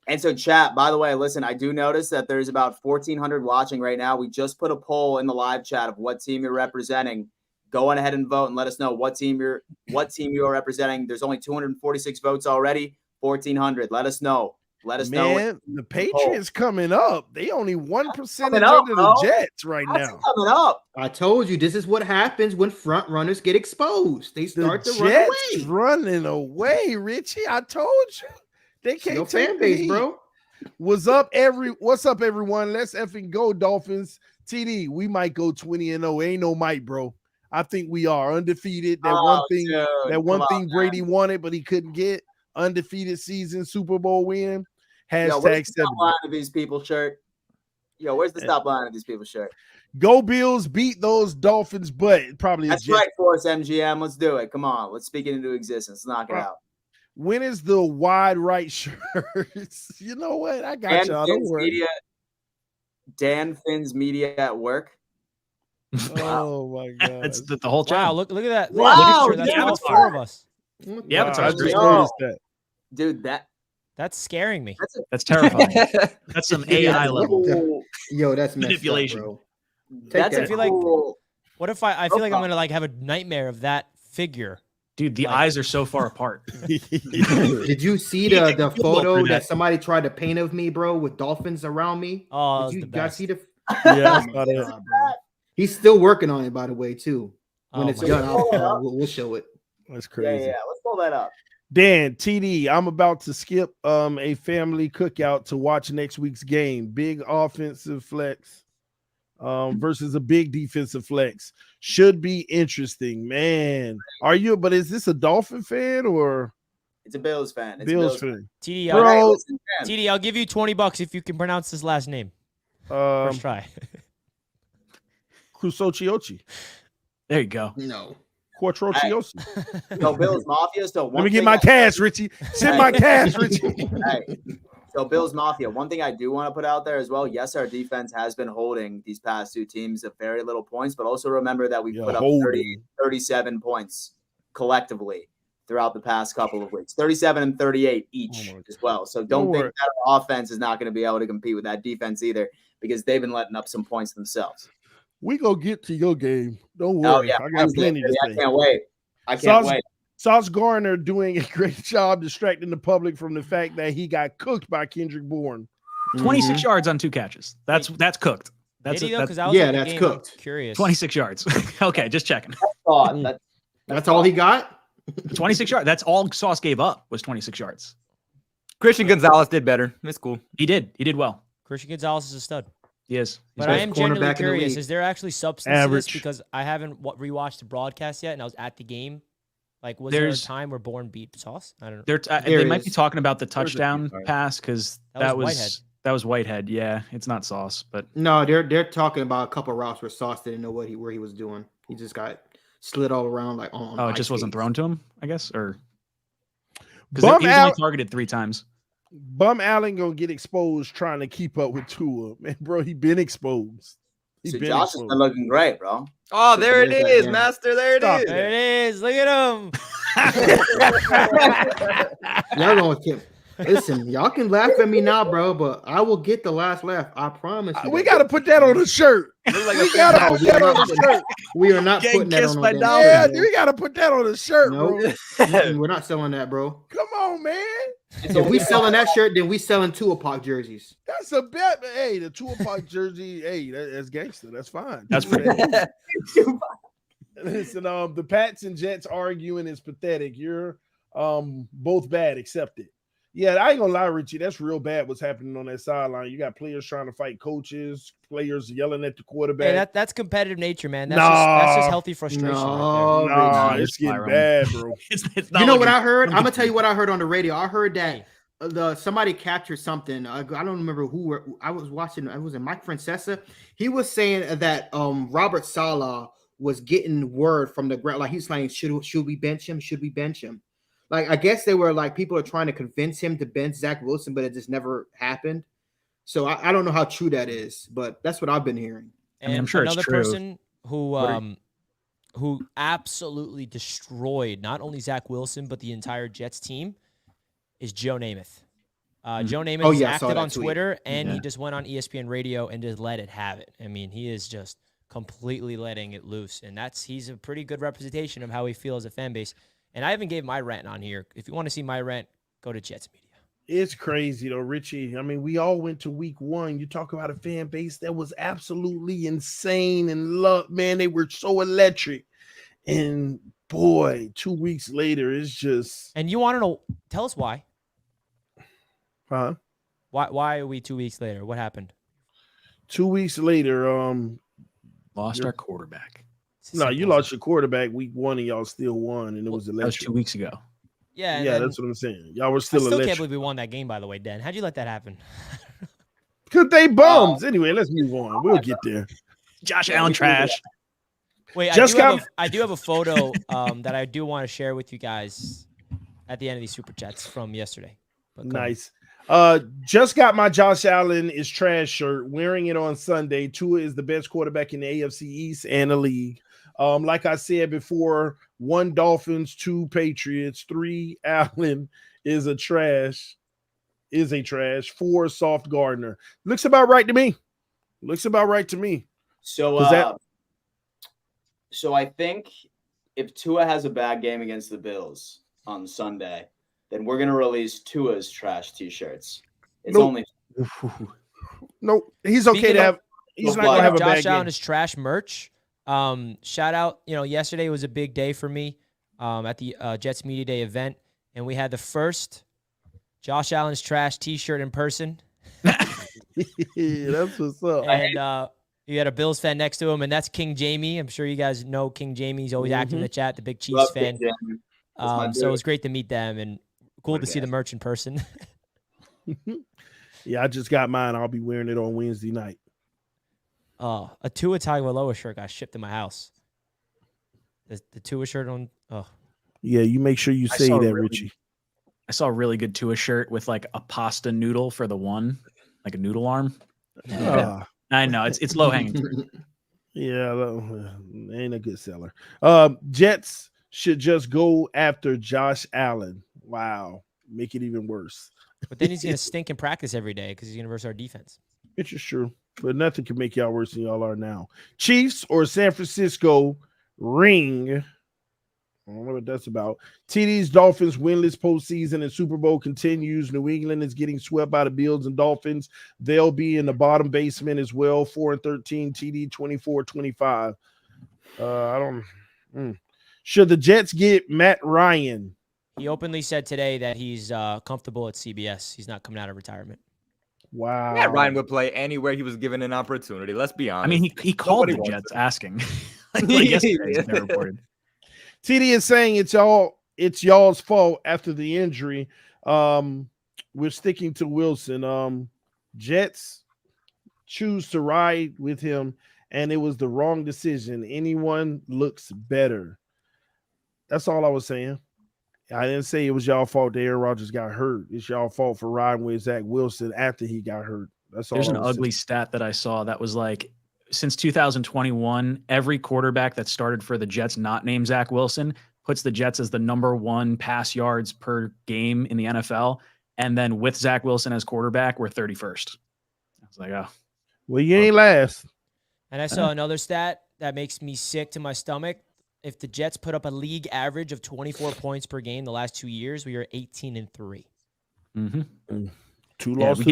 And so, chat, by the way, listen, I do notice that there's about 1,400 watching right now. We just put a poll in the live chat of what team you're representing. Go on ahead and vote and let us know what team you're representing. There's only 246 votes already. 1,400. Let us know. Let us know. Man, the Patriots coming up. They only 1% Coming up, of the bro. Jets right How's it now. coming up? I told you this is what happens when front runners get exposed. They start The to run Jets away. running away, Richie. I told you. They It's your can't take fan the base, heat. bro. What's up, everyone? Let's effing go, Dolphins. TD, we might go 20-0. Ain't no might, bro. I think we are undefeated. That one thing Brady wanted, but he couldn't get. Undefeated season, Super Bowl win. Yo, where's the #7. top line of these people's shirt? Yo, where's the top line of these people's shirt? Go Bills, beat those Dolphins, but probably That's a Jets. right for us, MGM. Let's do it. Come on. Let's speak it into existence. Let's knock it out. When is the wide right shirts? You know what? I got y'all. Don't worry. Dan Finn's media at work. Oh my god. That's the whole Wow, channel. look at that. Wow, Look at that's the all avatar. 4 of us. Yeah, Wow, but I it's just great. noticed that. Dude, That's scaring me. That's terrifying. That's some AI level. cool. Yo, that's messed Manipulation. up, bro. That's that. a I feel like- cool. What if I feel like I'm gonna like have a nightmare of that figure? Dude, the eyes are so far apart. Did you see You the can feel photo through that that. somebody tried to paint of me, bro, with dolphins around me? Oh, Did you the guys best. see the? Yeah, I Oh saw my that. God, bro. He's still working on it, by the way, too. When Oh it's my done, God. we'll show it. That's Yeah, crazy. yeah. Let's pull that up. Dan, TD, I'm about to skip a family cookout to watch next week's game. Big offensive flex versus a big defensive flex. Should be interesting, man. But is this a Dolphin fan or It's a Bills fan. It's Bills a Bills fan. fan? TD, Bro. Hey, listen, man. TD, I'll give you $20 if you can pronounce his last name. First try. Crusochiochi. There you go. No. Quattrocchiosi. So Bills Mafia. So Let me get my cash, Richie. Send my cash, Richie. Hey, so Bills Mafia. One thing I do want to put out there as well. Yes, our defense has been holding these past two teams at very little points, but also remember that we Yeah, put up holding. 37 points collectively throughout the past couple of weeks. 37 and 38 each Oh my as well. So Don't don't think worry. that our offense is not going to be able to compete with that defense either, because they've been letting up some points themselves. We gonna get to your game. Don't worry. Oh yeah, I got plenty to I say. can't wait. I can't wait. Sauce Gardner doing a great job distracting the public from the fact that he got cooked by Kendrick Bourne. 26 yards on 2 catches. That's cooked. Did he though? That's Because I was yeah, at the that's game, cooked. I'm curious. 26 yards. Okay, just checking. That's all he got? 26 yards. That's all Sauce gave up was 26 yards. Christian Gonzalez did better. It's cool. He did well. Christian Gonzalez is a stud. He is. But best I am genuinely cornerback in the curious. league. Is there actually substance to Average. this? Because I haven't rewatched the broadcast yet, and I was at the game. Like, was There's- there a time where Bourne beat Sauce? I don't know. They There might be is. talking about the There's a few touchdown times. pass because That was that was Whitehead. Yeah, it's not Sauce, but No, they're talking about a couple routes where Sauce didn't know where he was doing. He just got slid all around like on. it ice just wasn't skates. thrown to him, I guess, or because Bum he was only out. targeted 3 times. Bum Allen gonna get exposed trying to keep up with Tua. Man, bro, he been exposed. He So been Josh has exposed. been looking great, bro. Oh, there it There's that is, damn- Master. There it Stop is. There it is. Look at him. Y'all going with him. Listen, y'all can laugh at me now, bro, but I will get the last laugh. I promise you. We got to put that on a shirt. We got to put that on a shirt. We are not Getting putting that kissed on by no dolphins. Yeah, damn shirt. we got to put that on a shirt, Nope. bro. We're not selling that, bro. Come on, man. If we selling that shirt, then we selling Tupac jerseys. That's a bet. Hey, the Tupac jersey. Hey, that's gangster. That's fine. That's pretty cool. Listen, the Pats and Jets arguing is pathetic. You're both bad. Accept it. Yeah, I ain't gonna lie, Richie. That's real bad what's happening on that sideline. You got players trying to fight coaches, players yelling at the quarterback. Hey, that's competitive nature, man. That's just healthy frustration right there. Nah, it's getting bad, bro. It's You know what I heard? I'm gonna tell you what I heard on the radio. I heard that somebody captured something. I don't remember who. I was watching. I was in Mike Francesa. He was saying that Robert Saleh was getting word from the ground, like he's saying, should we bench him? Should we bench him? Like, I guess they were like, people are trying to convince him to bench Zach Wilson, but it just never happened. So I don't know how true that is, but that's what I've been hearing. And I'm sure another it's true. person who absolutely destroyed not only Zach Wilson, but the entire Jets team is Joe Namath. Joe Namath is active on Twitter, and he just went on ESPN radio and just let it have it. I mean, he is just completely letting it loose, and he's a pretty good representation of how we feel as a fan base. And I haven't gave my rant on here. If you want to see my rant, go to Jets Media. It's crazy though, Richie. I mean, we all went to week 1. You talk about a fan base that was absolutely insane and man, they were so electric. And boy, 2 weeks later, it's just. And you want to know? Tell us why. Huh? Why are we 2 weeks later? What happened? 2 weeks later, lost our quarterback. No, you lost your quarterback week 1 and y'all still won, and it was electric. That was 2 weeks ago. Yeah, that's what I'm saying. Y'all were still I still electric. can't believe we won that game, by the way, Dan. How'd you let that happen? Because they bums. Anyway, let's move on. We'll get there. Josh Allen trash. Wait, I do have a photo that I do want to share with you guys at the end of these Super Chats from yesterday. Nice. Just got my Josh Allen is trash shirt, wearing it on Sunday. Tua is the best quarterback in the AFC East and the league. Like I said before, 1 Dolphins, 2 Patriots, 3 Allen is a trash. 4 Soft Gardner. Looks about right to me. So so I think if Tua has a bad game against the Bills on Sunday, then we're gonna release Tua's trash T-shirts. It's only no. He's okay to have. He's not gonna have a bad game. Josh Allen is trash merch. Shout out. Yesterday was a big day for me. At the Jets Media Day event, and we had the first Josh Allen's trash T-shirt in person. That's what's up. And you had a Bills fan next to him, and that's King Jamie. I'm sure you guys know King Jamie. He's always active in the chat, the big Chiefs fan. So it was great to meet them and cool to see the merch in person. Yeah, I just got mine. I'll be wearing it on Wednesday night. A Tua Tagovailoa shirt got shipped to my house. The Tua shirt on. Oh, yeah. You make sure you say that, Richie. I saw a really good Tua shirt with like a pasta noodle for the one, like a noodle arm. I know it's low hanging fruit. Yeah, ain't a good seller. Jets should just go after Josh Allen. Wow, make it even worse. But then he's gonna stink in practice every day because he's gonna verse our defense. Which is true, but nothing can make y'all worse than y'all are now. Chiefs or San Francisco ring. I don't know what that's about. TD's Dolphins winless postseason and Super Bowl continues. New England is getting swept by the Bills and Dolphins. They'll be in the bottom basement as well. 4-13. TD 24-25. Should the Jets get Matt Ryan? He openly said today that he's comfortable at CBS. He's not coming out of retirement. Wow. Matt Ryan would play anywhere he was given an opportunity. Let's be honest. I mean, he called the Jets asking. like yesterday, they reported. TD is saying it's y'all's fault after the injury. We're sticking to Wilson. Jets choose to ride with him, and it was the wrong decision. Anyone looks better. That's all I was saying. I didn't say it was y'all fault that Aaron Rodgers got hurt. It's y'all fault for riding with Zach Wilson after he got hurt. That's all. There's an ugly stat that I saw that was like, since 2021, every quarterback that started for the Jets not named Zach Wilson puts the Jets as the #1 pass yards per game in the NFL. And then with Zach Wilson as quarterback, we're 31st. I was like, oh. Well, you ain't last. And I saw another stat that makes me sick to my stomach. If the Jets put up a league average of 24 points per game the last 2 years, we are 18-3. Mm-hmm. Two losses.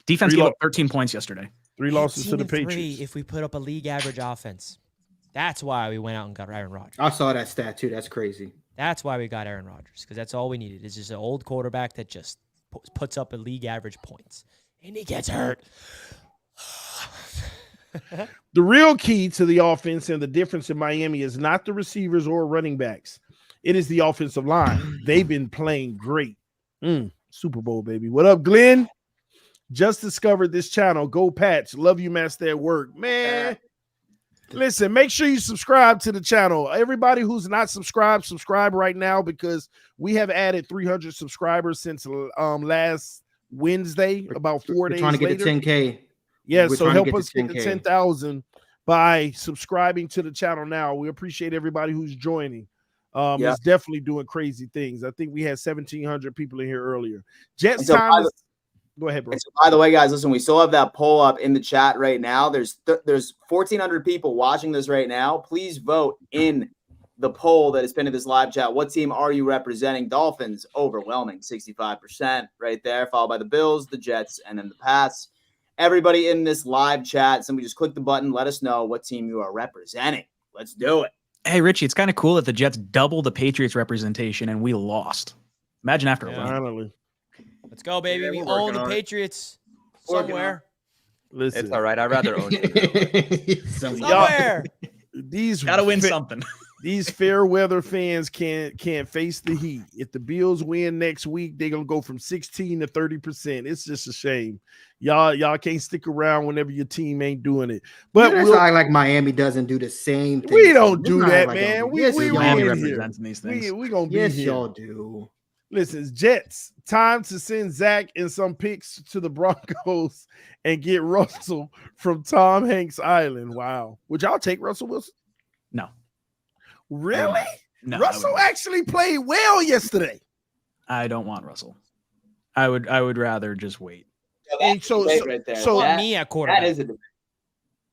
Defense gave up 13 points yesterday. 3 losses to the Patriots. If we put up a league average offense. That's why we went out and got Aaron Rodgers. I saw that stat too. That's crazy. That's why we got Aaron Rodgers, because that's all we needed. It's just an old quarterback that just puts up a league average points. And he gets hurt. The real key to the offense and the difference in Miami is not the receivers or running backs. It is the offensive line. They've been playing great. Super Bowl, baby. What up, Glenn? Just discovered this channel. Go Pats. Love you, Master at Work. Man, listen, make sure you subscribe to the channel. Everybody who's not subscribed, subscribe right now, because we have added 300 subscribers since last Wednesday, about 4 days trying to get later. to 10K. Yeah, We're so trying to help get us to get to 10K. 10,000 by subscribing to the channel now. We appreciate everybody who's joining. It's definitely doing crazy things. I think we had 1,700 people in here earlier. Jets time. Go ahead, bro. So by the way, guys, listen, we still have that poll up in the chat right now. There's 1,400 people watching this right now. Please vote in the poll that is pinned to this live chat. What team are you representing? Dolphins, overwhelming 65% right there, followed by the Bills, the Jets, and then the Pats. Everybody in this live chat, somebody just click the button. Let us know what team you are representing. Let's do it. Hey, Richie, it's kind of cool that the Jets doubled the Patriots representation and we lost. Imagine after a run. Finally. Let's go, baby. Yeah, we we're own the working on it. Patriots somewhere. Listen, It's all right. I'd rather own you. Somewhere. These Gotta win something. These fair weather fans can't face the heat. If the Bills win next week, they're gonna go from 16 to 30%. It's just a shame. Y'all can't stick around whenever your team ain't doing it. But That's like Miami doesn't do the same thing. we don't do It's not that, like man. y'all do. We Yes, we y'all in do. representing these things. We gonna be Yes, here. y'all do. Listen, Jets, time to send Zach and some picks to the Broncos and get Russell from Tom Hanks Island. Wow. Would y'all take Russell Wilson? No. Really? No. Russell actually played well yesterday. I don't want Russell. I would rather just wait. And so right there. I want That- me at quarterback. That is a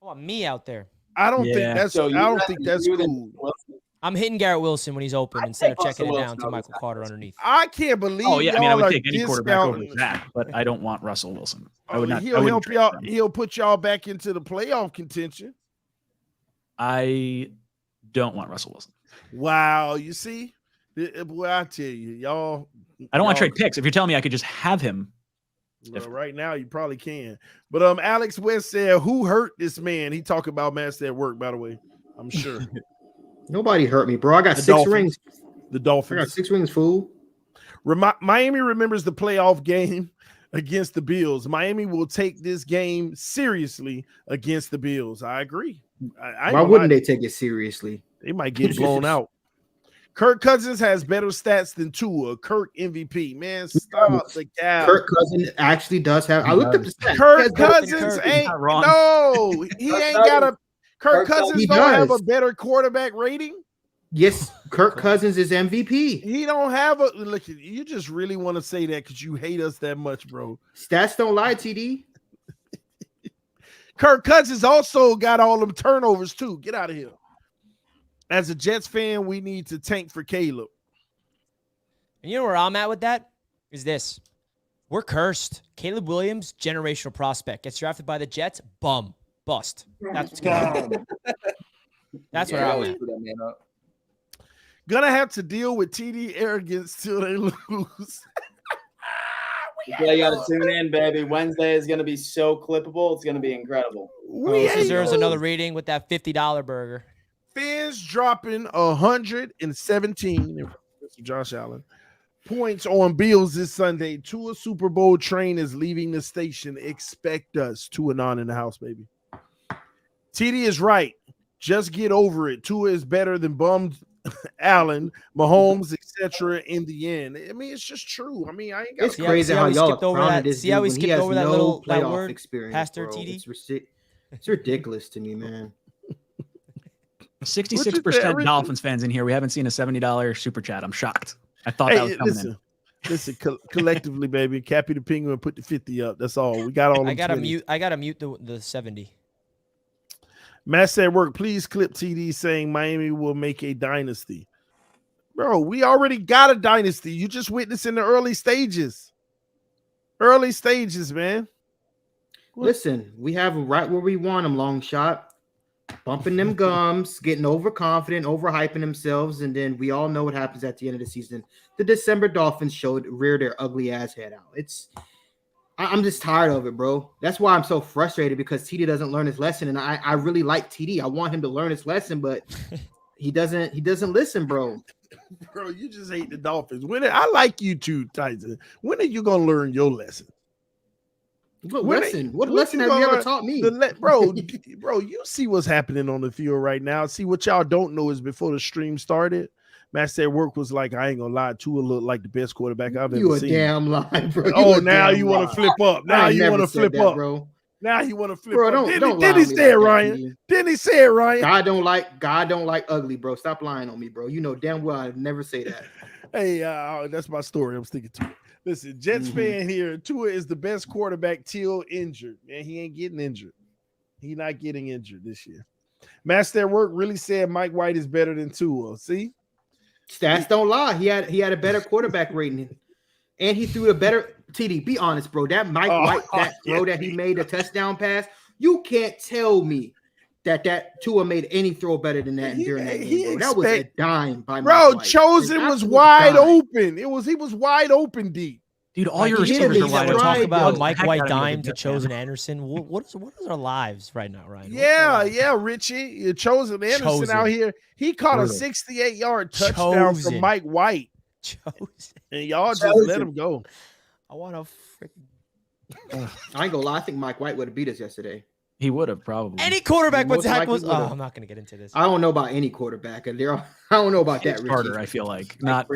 I want me out there. I don't Yeah. think that's So you I don't rather think that's you than cool. Wilson? I'm hitting Garrett Wilson when he's open I'd instead of take checking it Russell down Wilson to over Michael Zach Carter Wilson. underneath. I can't believe Oh, yeah. I mean, I y'all would are take any quarterback over discounting- Zach, but I don't want Russell Wilson. I Oh, would not. he'll I wouldn't help trade y'all. for him. He'll put y'all back into the playoff contention. I don't want Russell Wilson. Wow, you see? Boy, I tell you, y'all. I don't want to y'all- trade picks. If you're telling me I could just have him, Well, right now you probably can. But Alex West said, "Who hurt this man?" He talked about Master at Work, by the way. I'm sure. Nobody hurt me, bro. I got The 6 Dolphins. rings. The I got Dolphins. 6 rings, fool. Miami remembers the playoff game against the Bills. Miami will take this game seriously against the Bills. I agree. Why wouldn't they take it seriously? They might get blown out. Kirk Cousins has better stats than Tua. Kirk MVP. Man, stop the cap. Kirk Cousins actually does have. I looked up the stats. Kirk He has better- Cousins Kirk. ain't Not wrong. no. He ain't got a. Kirk Cousins he don't have does. a better quarterback rating. Yes, Kirk Cousins is MVP. He don't have a look. You just really want to say that because you hate us that much, bro. Stats don't lie, TD. Kirk Cousins also got all them turnovers too. Get out of here. As a Jets fan, we need to tank for Caleb. And you know where I'm at with that? Is this. We're cursed. Caleb Williams, generational prospect. Gets drafted by the Jets. Bum. Bust. That's what's going on. That's where I'm at. Gonna have to deal with TD arrogance till they lose. Yeah, you got to tune in, baby. Wednesday is going to be so clippable. It's going to be incredible. We ain't Deserves gonna- another reading with that $50 burger. Fans dropping 117 Josh Allen points on Bills this Sunday. Tua Super Bowl train is leaving the station. Expect us. Tua non in the house, baby. TD is right. Just get over it. Tua is better than bummed Allen, Mahomes, etc. in the end. I mean, it's just true. I mean, I ain't got It's crazy how we y'all skipped over clowning that- this see how dude we when he skipped has over that no little- that playoff word, experience, Pastor bro. TD? It's ridiculous to me, man. 66% Dolphins fans in here. We haven't seen a $70 super chat. I'm shocked. I thought that was coming in. Listen, collectively, baby. Cappy the Penguin put the 50 up. That's all. We got all. I gotta 20s. mute. I gotta mute the 70. Matt said, "Work, please clip TD saying Miami will make a dynasty." Bro, we already got a dynasty. You just witnessing the early stages. Early stages, man. Listen, we have him right where we want him, long shot. Bumping them gums, getting overconfident, overhyping themselves, and then we all know what happens at the end of the season. The December Dolphins rear their ugly ass head out. I'm just tired of it, bro. That's why I'm so frustrated, because TD doesn't learn his lesson, and I really like TD. I want him to learn his lesson, but he doesn't listen, bro. Bro, you just hate the Dolphins. I like you too, Tyson. When are you gonna learn your lesson? What lesson have you ever taught me? Bro, you see what's happening on the field right now. See, what y'all don't know is before the stream started, Matt said Work was like, I ain't gonna lie, Tua looked like the best quarterback I've ever seen. You a damn lie, bro. Oh, now you want to flip up. Now you want to flip up, bro. Now you want to flip bro, up. Didn't he say it, Ryan? Didn't he say it, Ryan? God don't like ugly, bro. Stop lying on me, bro. You know damn well I'd never say that. Hey, that's my story. I'm sticking to it. Listen, Jets fan here. Tua is the best quarterback till injured. Man, he ain't getting injured. He not getting injured this year. Master at Work really said Mike White is better than Tua. See? Stats don't lie. He had a better quarterback rating. And he threw a better TD. Be honest, bro. That Mike White, that throw that he made, a touchdown pass, you can't tell me that Tua made any throw better than that during that game, bro. That was a dime by Mike White. Chosen was wide open. He was wide open deep. Dude, all your receivers are wide open. Talk about Mike White dime to Chosen Anderson. What is our lives right now, Ryan? Yeah, Richie. Chosen Anderson out here. He caught a 68-yard touchdown from Mike White. And y'all just let him go. I want to freaking. I ain't gonna lie. I think Mike White would have beat us yesterday. He would have probably. Any quarterback, but Zach was. I'm not gonna get into this. I don't know about any quarterback, and I don't know about that. Carter, I feel like not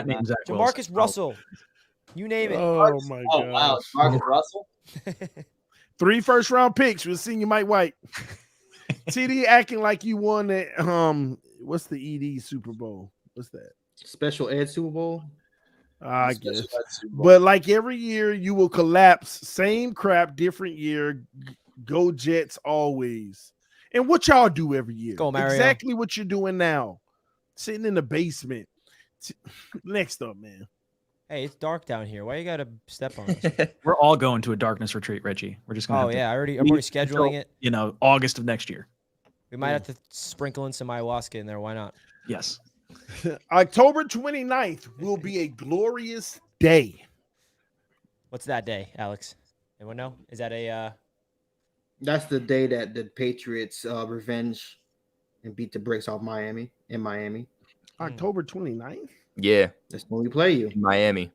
named Zach Jamarcus Russell. You name it. Oh my god! Oh wow, Marcus Russell. 3 first-round picks. We'll see you, Mike White. TD acting like you won that. What's the ED Super Bowl? What's that? Special Ed Super Bowl. I guess. But like every year, you will collapse. Same crap, different year. Go Jets always. And what y'all do every year? Go Mario. Exactly what you're doing now. Sitting in the basement. Next up, man. Hey, it's dark down here. Why you gotta step on us? We're all going to a darkness retreat, Reggie. We're just gonna. I'm already scheduling it. August of next year. We might have to sprinkle in some ayahuasca in there. Why not? Yes. October 29th will be a glorious day. What's that day, Alex? Anyone know? Is that a? That's the day that the Patriots revenge and beat the brakes off Miami in Miami. October 29th? Yeah. That's when we play you. In Miami.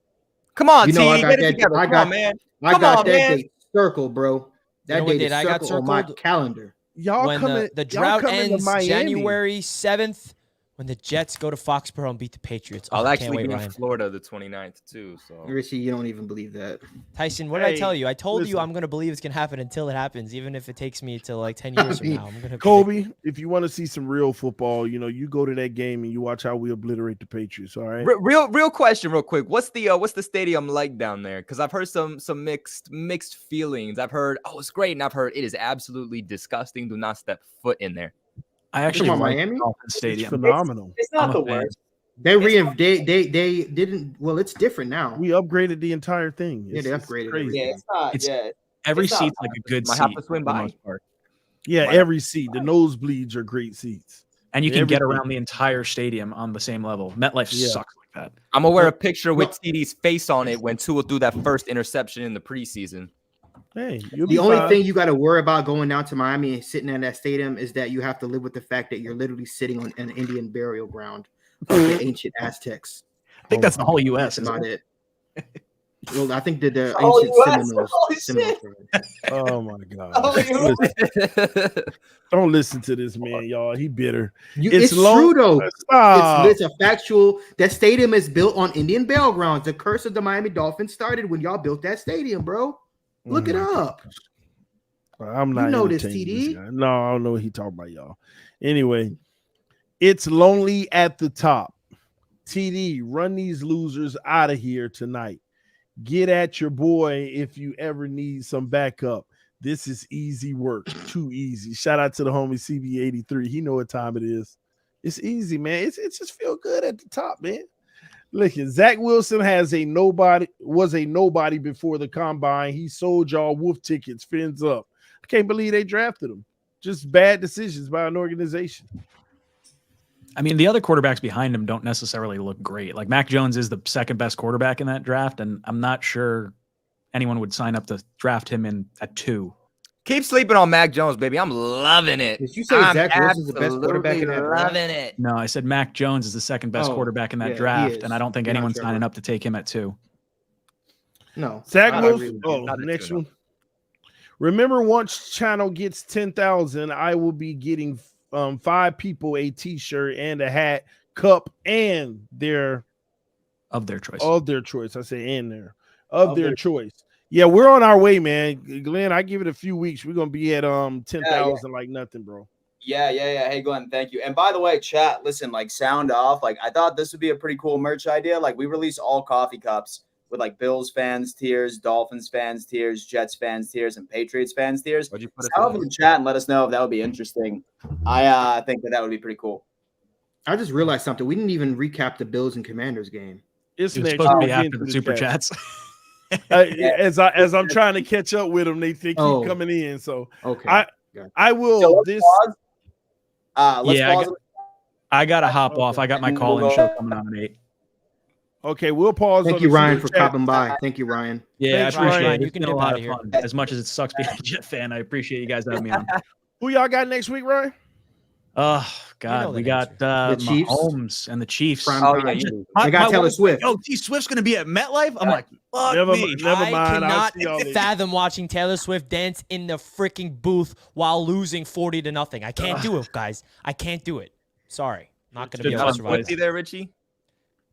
Come on, you know, I got that date circled, bro. That date is circled on my calendar. Y'all when coming, the drought ends January 7th, when the Jets go to Foxborough and beat the Patriots. I'll actually be in Florida the 29th too. So Richie, you don't even believe that. Tyson, what did I tell you? I told you I'm gonna believe it's gonna happen until it happens, even if it takes me to like 10 years from now. I'm gonna Kobe, if you want to see some real football, you go to that game and you watch how we obliterate the Patriots. All right. Real question, real quick. What's the stadium like down there? Because I've heard some mixed feelings. I've heard it's great, and I've heard it is absolutely disgusting. Do not step foot in there. I actually like Miami Stadium. It's phenomenal. It's not the worst. They didn't. Well, it's different now. We upgraded the entire thing. They upgraded. Crazy. Yeah, it's not. Every seat's like a good seat. I have to swim by. Yeah, every seat. The nosebleeds are great seats, and you can get around the entire stadium on the same level. MetLife sucks like that. I'm gonna wear a picture with TD's face on it when Tua threw that first interception in the preseason. Hey, the only thing you got to worry about going down to Miami and sitting in that stadium is that you have to live with the fact that you're literally sitting on an Indian burial ground of the ancient Aztecs. I think that's the whole U.S. That's about it. Well, I think the ancient Seminoles. Oh my God! Don't listen to this man, y'all. He bitter. It's true though. It's a factual. That stadium is built on Indian burial grounds. The curse of the Miami Dolphins started when y'all built that stadium, bro. Look it up. I'm not. You know this, TD. No, I don't know what he talking about, y'all. Anyway, it's lonely at the top. TD, run these losers out of here tonight. Get at your boy if you ever need some backup. This is easy work. Too easy. Shout out to the homie CB83. He know what time it is. It's easy, man. It's just feel good at the top, man. Look, Zach Wilson was a nobody before the combine. He sold y'all wolf tickets, fins up. I can't believe they drafted him. Just bad decisions by an organization. I mean, the other quarterbacks behind him don't necessarily look great. Like Mac Jones is the second best quarterback in that draft, and I'm not sure anyone would sign up to draft him in at 2. Keep sleeping on Mac Jones, baby. I'm loving it. Did you say Zach Wilson's the best quarterback in that draft? Loving it. No, I said Mac Jones is the second best quarterback in that draft, and I don't think anyone's signing up to take him at 2. No. Zach Wilson. Next one. Remember, once channel gets 10,000, I will be getting 5 people a T-shirt and a hat, cup, and of their choice. Of their choice. I say and there. Of their choice. Yeah, we're on our way, man. Glenn, I give it a few weeks. We're gonna be at 10,000 like nothing, bro. Yeah. Hey, Glenn, thank you. And by the way, chat, listen, like sound off. Like I thought this would be a pretty cool merch idea. Like we release all coffee cups with like Bills fans tiers, Dolphins fans tiers, Jets fans tiers, and Patriots fans tiers. Sound off in the chat and let us know if that would be interesting. I think that would be pretty cool. I just realized something. We didn't even recap the Bills and Commanders game. It's supposed to be after the super chats. As I'm trying to catch up with them, they keep coming in. So okay, I will. So let's pause. I gotta hop off. I got my call-in show coming on at 8. Okay, we'll pause. Thank you, Ryan, for stopping by. Thank you, Ryan. Yeah, thanks, I appreciate Ryan. it. You can It's get been a lot out of of here. fun. As much as it sucks being a Jet fan, I appreciate you guys having me on. Who y'all got next week, Ryan? Oh God, we got Chiefs. Mahomes and the Chiefs. They got Taylor Swift. Oh, T Swift's gonna be at MetLife. I'm like, fuck me. Never mind. I cannot fathom watching Taylor Swift dance in the freaking booth while losing 40-0. I can't do it, guys. I can't do it. Sorry, not gonna be able to survive. See there, Richie.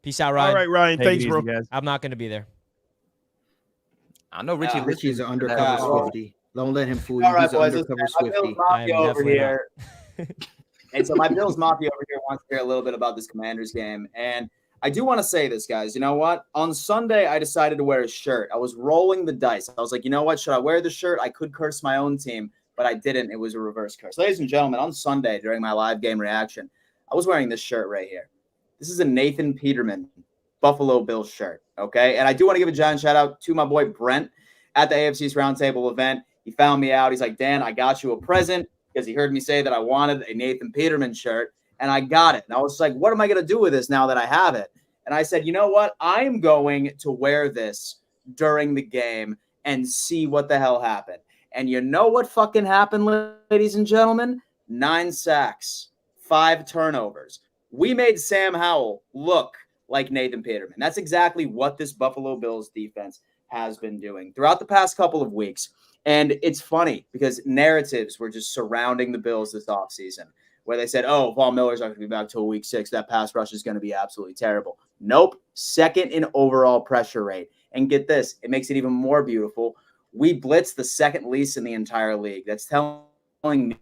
Peace out, Ryan. All right, Ryan. Thanks, bro. Guys. I'm not gonna be there. I know Richie. Richie's an undercover Swiftie. Don't let him fool you. All right, He's an boys. undercover My Bills Swiftie. Mafia over definitely here. And so my Bills Mafia over here wants to hear a little bit about this Commanders game. And I do want to say this, guys. You know what? On Sunday, I decided to wear a shirt. I was rolling the dice. I was like, you know what? Should I wear the shirt? I could curse my own team, but I didn't. It was a reverse curse. Ladies and gentlemen, on Sunday during my live game reaction, I was wearing this shirt right here. This is a Nathan Peterman Buffalo Bills shirt, okay? And I do want to give a giant shout out to my boy Brent at the AFC's Roundtable event. He found me out. He's like, Dan, I got you a present, because he heard me say that I wanted a Nathan Peterman shirt, and I got it. And I was like, what am I going to do with this now that I have it? And I said, you know what? I'm going to wear this during the game and see what the hell happened. And you know what fucking happened, ladies and gentlemen? 9 sacks, 5 turnovers. We made Sam Howell look like Nathan Peterman. That's exactly what this Buffalo Bills defense has been doing throughout the past couple of weeks. And it's funny because narratives were just surrounding the Bills this offseason where they said, oh, Von Miller's not going to be back till week 6. That pass rush is going to be absolutely terrible. Nope. Second in overall pressure rate. And get this, it makes it even more beautiful. We blitzed the second least in the entire league. That's telling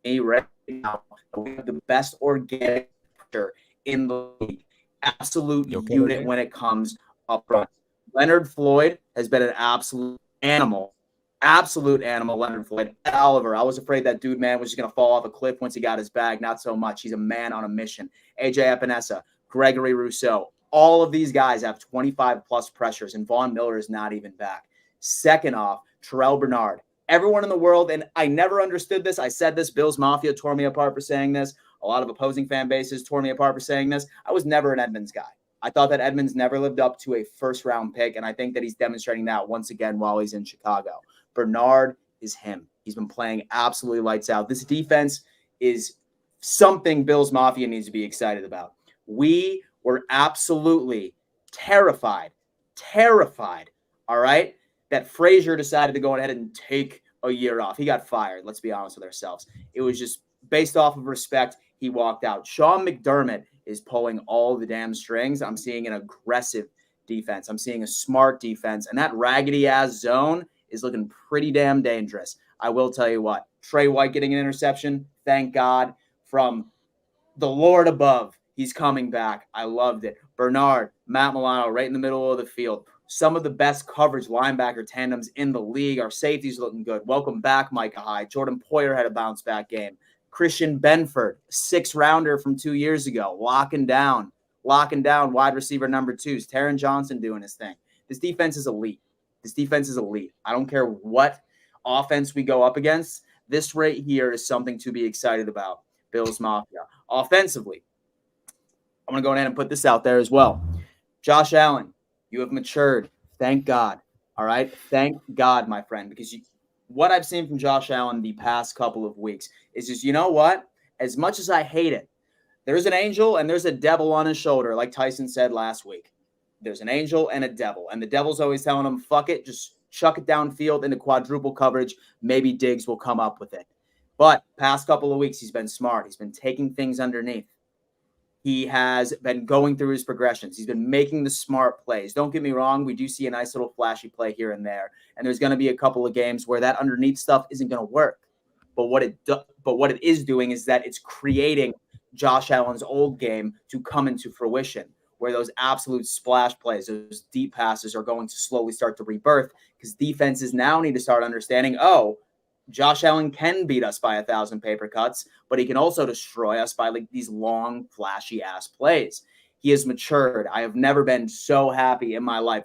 me right now that we have the best organic pressure in the league. Absolute unit when it comes up front. Leonard Floyd has been an absolute animal. Absolute animal, Leonard Floyd. Oliver, I was afraid that dude, man, was just going to fall off a cliff once he got his bag. Not so much. He's a man on a mission. AJ Epinesa, Gregory Rousseau. All of these guys have 25-plus pressures, and Von Miller is not even back. Second off, Terrell Bernard. Everyone in the world, and I never understood this. I said this. Bills Mafia tore me apart for saying this. A lot of opposing fan bases tore me apart for saying this. I was never an Edmonds guy. I thought that Edmonds never lived up to a first-round pick, and I think that he's demonstrating that once again while he's in Chicago. Bernard is him. He's been playing absolutely lights out. This defense is something Bills Mafia needs to be excited about. We were absolutely terrified, all right, that Frazier decided to go ahead and take a year off. He got fired, let's be honest with ourselves. It was just based off of respect, he walked out. Sean McDermott is pulling all the damn strings. I'm seeing an aggressive defense. I'm seeing a smart defense, and that raggedy-ass zone is looking pretty damn dangerous. I will tell you what, Trey White getting an interception, thank God, from the Lord above. He's coming back. I loved it. Bernard, Matt Milano, right in the middle of the field. Some of the best coverage linebacker tandems in the league. Our safeties looking good. Welcome back, Micah Hyde. Jordan Poyer had a bounce back game. Christian Benford, 6-rounder from 2 years ago, locking down wide receiver number 2s. Taron Johnson doing his thing. This defense is elite. I don't care what offense we go up against. This right here is something to be excited about. Bills Mafia. Offensively, I'm going to go ahead and put this out there as well. Josh Allen, you have matured. Thank God. All right? Thank God, my friend, because what I've seen from Josh Allen the past couple of weeks is just, you know what? As much as I hate it, there's an angel and there's a devil on his shoulder, like Tyson said last week. There's an angel and a devil, and the devil's always telling him, fuck it, just chuck it downfield into quadruple coverage. Maybe Diggs will come up with it. But past couple of weeks, he's been smart. He's been taking things underneath. He has been going through his progressions. He's been making the smart plays. Don't get me wrong. We do see a nice little flashy play here and there. And there's going to be a couple of games where that underneath stuff isn't going to work. But what it is doing is that it's creating Josh Allen's old game to come into fruition, where those absolute splash plays, those deep passes are going to slowly start to rebirth, because defenses now need to start understanding, Josh Allen can beat us by 1,000 paper cuts, but he can also destroy us by like these long, flashy-ass plays. He has matured. I have never been so happy in my life.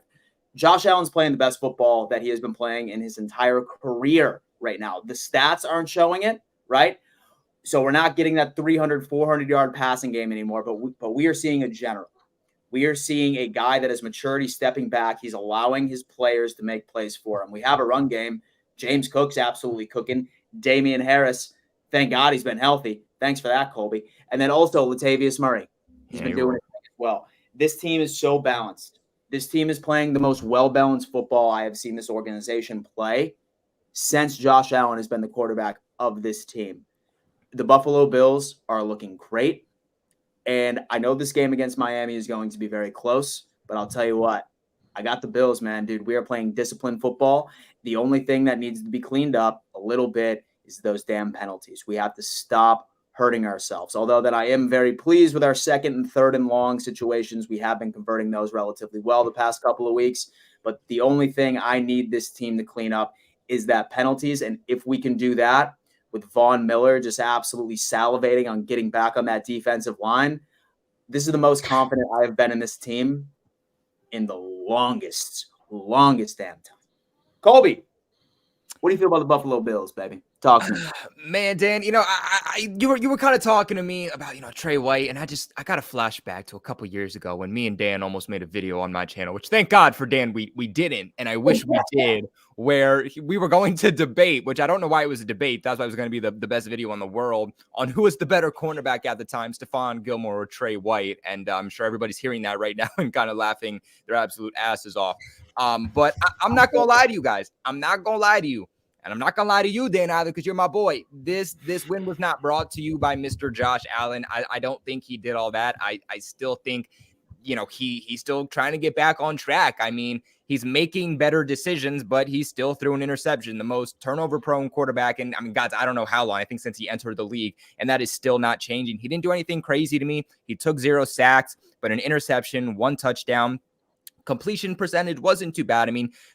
Josh Allen's playing the best football that he has been playing in his entire career right now. The stats aren't showing it, right? So we're not getting that 300, 400-yard passing game anymore, but we are seeing a general. We are seeing a guy that has matured. He's stepping back. He's allowing his players to make plays for him. We have a run game. James Cook's absolutely cooking. Damian Harris, thank God he's been healthy. Thanks for that, Colby. And then also Latavius Murray. He's been doing it as well. This team is so balanced. This team is playing the most well-balanced football I have seen this organization play since Josh Allen has been the quarterback of this team. The Buffalo Bills are looking great. And I know this game against Miami is going to be very close, but I'll tell you what, I got the Bills, man, dude. We are playing disciplined football. The only thing that needs to be cleaned up a little bit is those damn penalties. We have to stop hurting ourselves. Although that I am very pleased with our second and third and long situations. We have been converting those relatively well the past couple of weeks. But the only thing I need this team to clean up is that penalties. And if we can do that with Von Miller just absolutely salivating on getting back on that defensive line, this is the most confident I have been in this team in the longest damn time. Colby, what do you feel about the Buffalo Bills, baby? Talk to me. Man, Dan, you were kind of talking to me about, Trey White, and I got a flashback to a couple years ago when me and Dan almost made a video on my channel, which thank God for Dan, we didn't, and I wish we did, where we were going to debate, which I don't know why it was a debate. That's why it was going to be the best video in the world on who was the better cornerback at the time, Stephon Gilmore or Trey White. And I'm sure everybody's hearing that right now and kind of laughing their absolute asses off. But I'm not going to lie to you guys. I'm not going to lie to you. And I'm not going to lie to you, Dan, either, because you're my boy. This win was not brought to you by Mr. Josh Allen. I don't think he did all that. I still think, he's still trying to get back on track. I mean, he's making better decisions, but he still threw an interception, the most turnover-prone quarterback. And, guys, I don't know how long. I think since he entered the league, and that is still not changing. He didn't do anything crazy to me. He took 0 sacks, but an interception, 1 touchdown. Completion percentage wasn't too bad.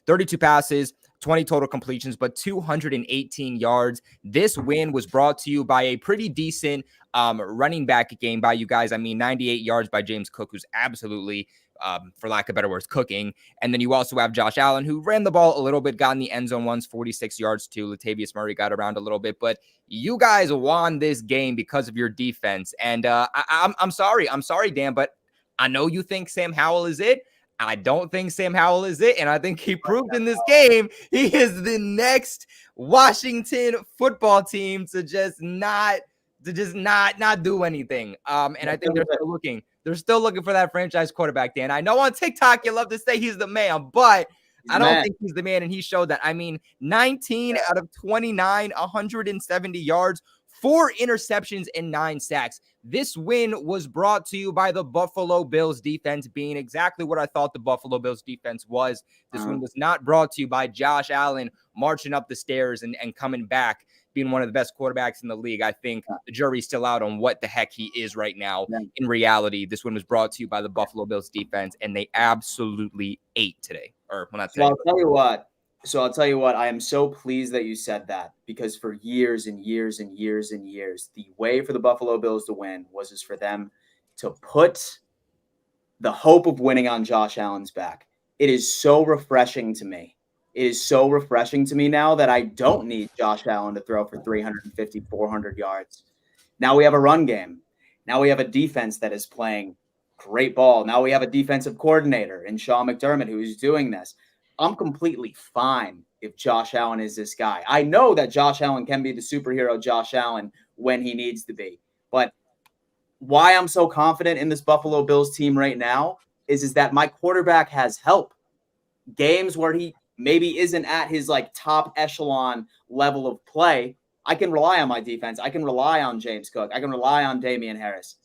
32 passes, 20 total completions, but 218 yards. This win was brought to you by a pretty decent running back game by you guys. 98 yards by James Cook, who's absolutely, for lack of better words, cooking. And then you also have Josh Allen, who ran the ball a little bit, got in the end zone once, 46 yards too. Latavius Murray got around a little bit, but you guys won this game because of your defense. And I'm sorry, Dan, but I know you think Sam Howell is it. I don't think Sam Howell is it, and I think he proved in this game he is the next Washington football team to just not do anything. And I think they're still looking for that franchise quarterback, Dan. I know on TikTok you love to say he's the man, but I don't think he's the man, and he showed that. 19 out of 29, 170 yards, 4 interceptions and 9 sacks. This win was brought to you by the Buffalo Bills defense being exactly what I thought the Buffalo Bills defense was. This win was not brought to you by Josh Allen marching up the stairs and coming back being one of the best quarterbacks in the league. I think the jury's still out on what the heck he is right now. Yeah. In reality, this one was brought to you by the Buffalo Bills defense, and they absolutely ate today. Or well, not today. So I'll tell you what, I am so pleased that you said that, because for years and years and years and years, the way for the Buffalo Bills to win was for them to put the hope of winning on Josh Allen's back. It is so refreshing to me. It is so refreshing to me now that I don't need Josh Allen to throw for 350, 400 yards. Now we have a run game. Now we have a defense that is playing great ball. Now we have a defensive coordinator in Sean McDermott who is doing this. I'm completely fine if Josh Allen is this guy. I know that Josh Allen can be the superhero Josh Allen when he needs to be. But why I'm so confident in this Buffalo Bills team right now is that my quarterback has help. Games where he maybe isn't at his like top echelon level of play, I can rely on my defense. I can rely on James Cook. I can rely on Damian Harris.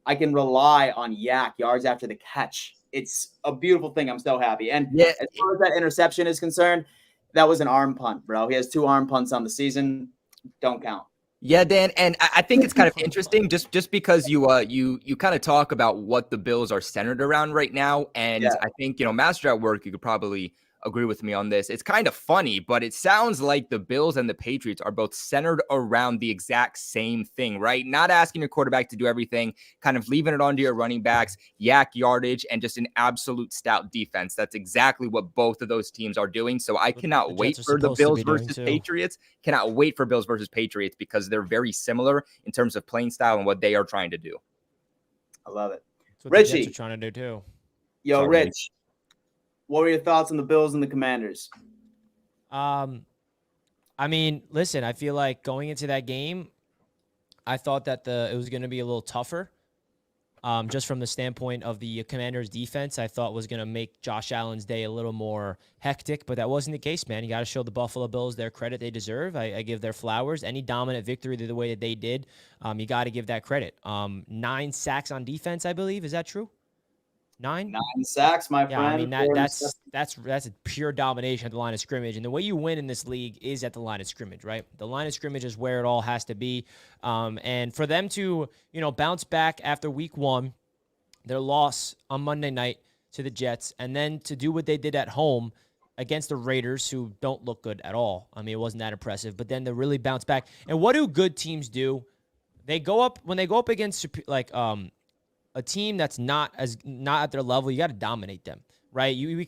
I can rely on Yak, yards after the catch. It's a beautiful thing. I'm so happy. And as far as that interception is concerned, that was an arm punt, bro. He has 2 arm punts on the season. Don't count. Yeah, Dan, and I think it's kind of interesting just because you kind of talk about what the Bills are centered around right now, and I think Master at Work, you could probably agree with me on this. It's kind of funny, but it sounds like the Bills and the Patriots are both centered around the exact same thing, right? Not asking your quarterback to do everything, kind of leaving it onto your running backs, yak yardage, and just an absolute stout defense. That's exactly what both of those teams are doing. So I cannot wait for the Bills versus Patriots. Cannot wait for Bills versus Patriots because they're very similar in terms of playing style and what they are trying to do. I love it. That's what Richie, the Jets are trying to do too. Yo, sorry, Rich. What were your thoughts on the Bills and the Commanders? I mean, listen, I feel like going into that game, I thought that it was going to be a little tougher. Just from the standpoint of the Commanders' defense, I thought was going to make Josh Allen's day a little more hectic, but that wasn't the case, man. You got to show the Buffalo Bills their credit they deserve. I give their flowers. Any dominant victory the way that they did, you got to give that credit. 9 sacks on defense, I believe. Is that true? 9 sacks, my friend. I mean, that's a pure domination at the line of scrimmage. And the way you win in this league is at the line of scrimmage, right? The line of scrimmage is where it all has to be. And for them to, bounce back after week 1, their loss on Monday night to the Jets, and then to do what they did at home against the Raiders, who don't look good at all. I mean, it wasn't that impressive. But then to really bounce back. And what do good teams do? When they go up against a team that's not at their level, you got to dominate them, right? We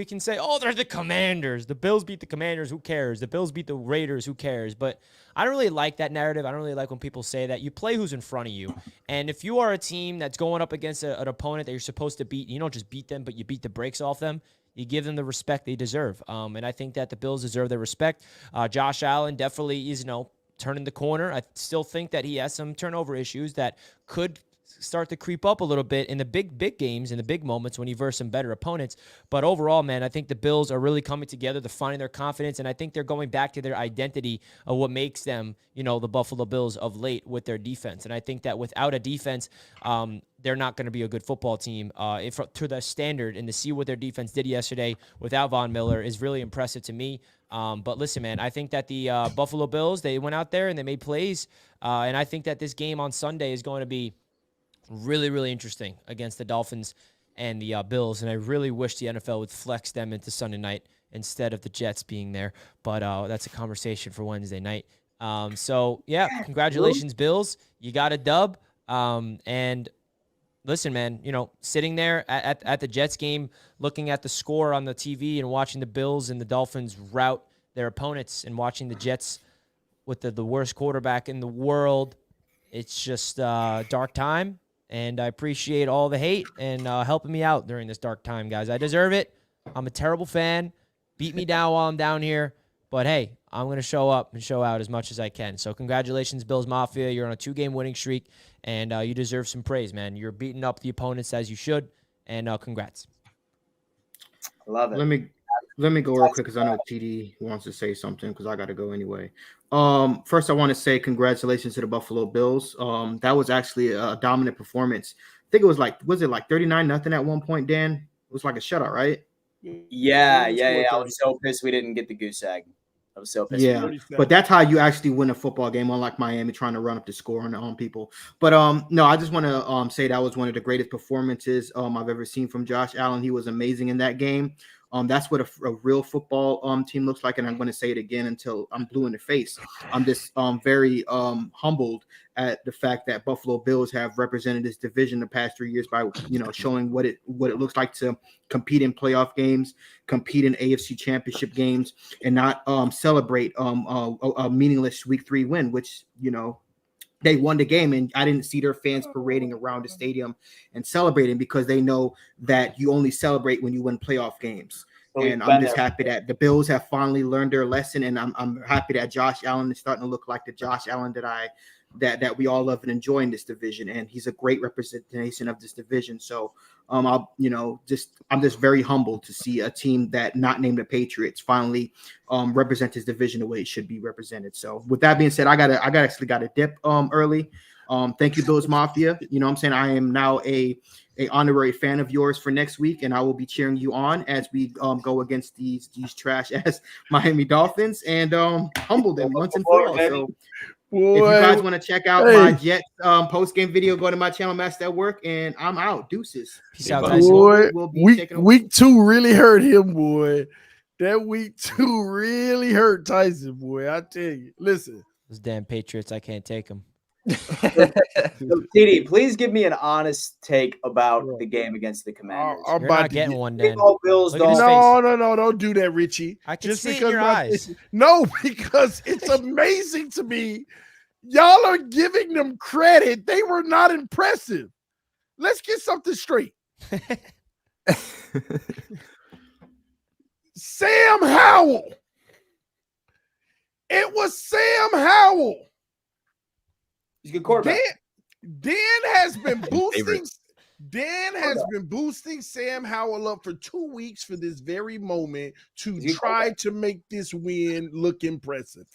can say, oh, they're the Commanders. The Bills beat the Commanders. Who cares? The Bills beat the Raiders. Who cares? But I don't really like that narrative. I don't really like when people say that. You play who's in front of you. And if you are a team that's going up against an opponent that you're supposed to beat, you don't just beat them, but you beat the brakes off them. You give them the respect they deserve. And I think that the Bills deserve their respect. Josh Allen definitely is, turning the corner. I still think that he has some turnover issues that could start to creep up a little bit in the big games, in the big moments when you verse some better opponents. But overall, man, I think the Bills are really coming together. They're finding their confidence, and I think they're going back to their identity of what makes them, the Buffalo Bills of late with their defense. And I think that without a defense, they're not going to be a good football team to the standard. And to see what their defense did yesterday without Von Miller is really impressive to me. But listen, man, I think that the Buffalo Bills, they went out there and they made plays. And I think that this game on Sunday is going to be really, really interesting against the Dolphins and the Bills. And I really wish the NFL would flex them into Sunday night instead of the Jets being there. But that's a conversation for Wednesday night. So, congratulations, Bills. You got a dub. And listen, man, sitting there at the Jets game, looking at the score on the TV and watching the Bills and the Dolphins rout their opponents and watching the Jets with the worst quarterback in the world, it's just dark time. And I appreciate all the hate and helping me out during this dark time, guys. I deserve it. I'm a terrible fan. Beat me down while I'm down here. But, hey, I'm going to show up and show out as much as I can. So congratulations, Bills Mafia. You're on a 2-game winning streak, and you deserve some praise, man. You're beating up the opponents as you should, and congrats. I love it. Let me go real quick because I know TD wants to say something because I got to go anyway. First, I want to say congratulations to the Buffalo Bills. That was actually a dominant performance. I think it was like 39-0 at one point, Dan? It was like a shutout, right? Yeah. I was so pissed we didn't get the goose egg. I was so pissed. Yeah, but that's how you actually win a football game, unlike Miami trying to run up the score on people. But no, I just want to say that was one of the greatest performances I've ever seen from Josh Allen. He was amazing in that game. That's what a real football team looks like, and I'm going to say it again until I'm blue in the face. I'm just very humbled at the fact that Buffalo Bills have represented this division the past 3 years by showing what it looks like to compete in playoff games, compete in AFC Championship games, and not celebrate a meaningless Week 3 win, which they won the game, and I didn't see their fans parading around the stadium and celebrating because they know that you only celebrate when you win playoff games. And I'm just happy that the Bills have finally learned their lesson, and I'm happy that Josh Allen is starting to look like the Josh Allen that we all love and enjoy in this division, and he's a great representation of this division. So I'm just very humbled to see a team that not named the Patriots finally represent this division the way it should be represented. So with that being said, I actually got a dip early. Thank you, Bills Mafia. You know what I'm saying? I am now a honorary fan of yours for next week, and I will be cheering you on as we go against these trash ass Miami Dolphins and humble them once and for all. So if you guys want to check out my Jets post-game video, go to my channel, Master at Work, and I'm out. Deuces. Peace out, guys. Boy, week 2 really hurt him, boy. That week 2 really hurt Tyson, boy. I tell you. Listen. Those damn Patriots, I can't take them. So, TD, please give me an honest take about the game against the Commanders. You're not getting one, then. Bills, no, don't do that, Richie. I can see it in your eyes. No, because it's amazing to me. Y'all are giving them credit. They were not impressive. Let's get something straight. Sam Howell. It was Sam Howell. He's a good quarterback. Dan has been boosting. Dan has been boosting Sam Howell up for 2 weeks for this very moment to try to make this win look impressive.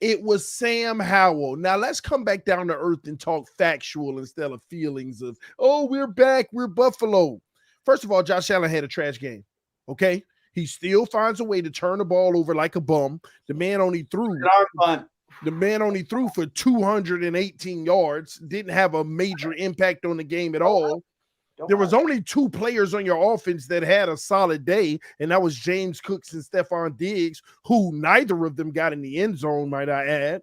It was Sam Howell. Now let's come back down to earth and talk factual instead of feelings of, oh, we're back, we're Buffalo. First of all, Josh Allen had a trash game. Okay, he still finds a way to turn the ball over like a bum. The man only threw. The man only threw for 218 yards, didn't have a major impact on the game at all. There was only 2 players on your offense that had a solid day, and that was James Cooks and Stephon Diggs, who neither of them got in the end zone, might I add.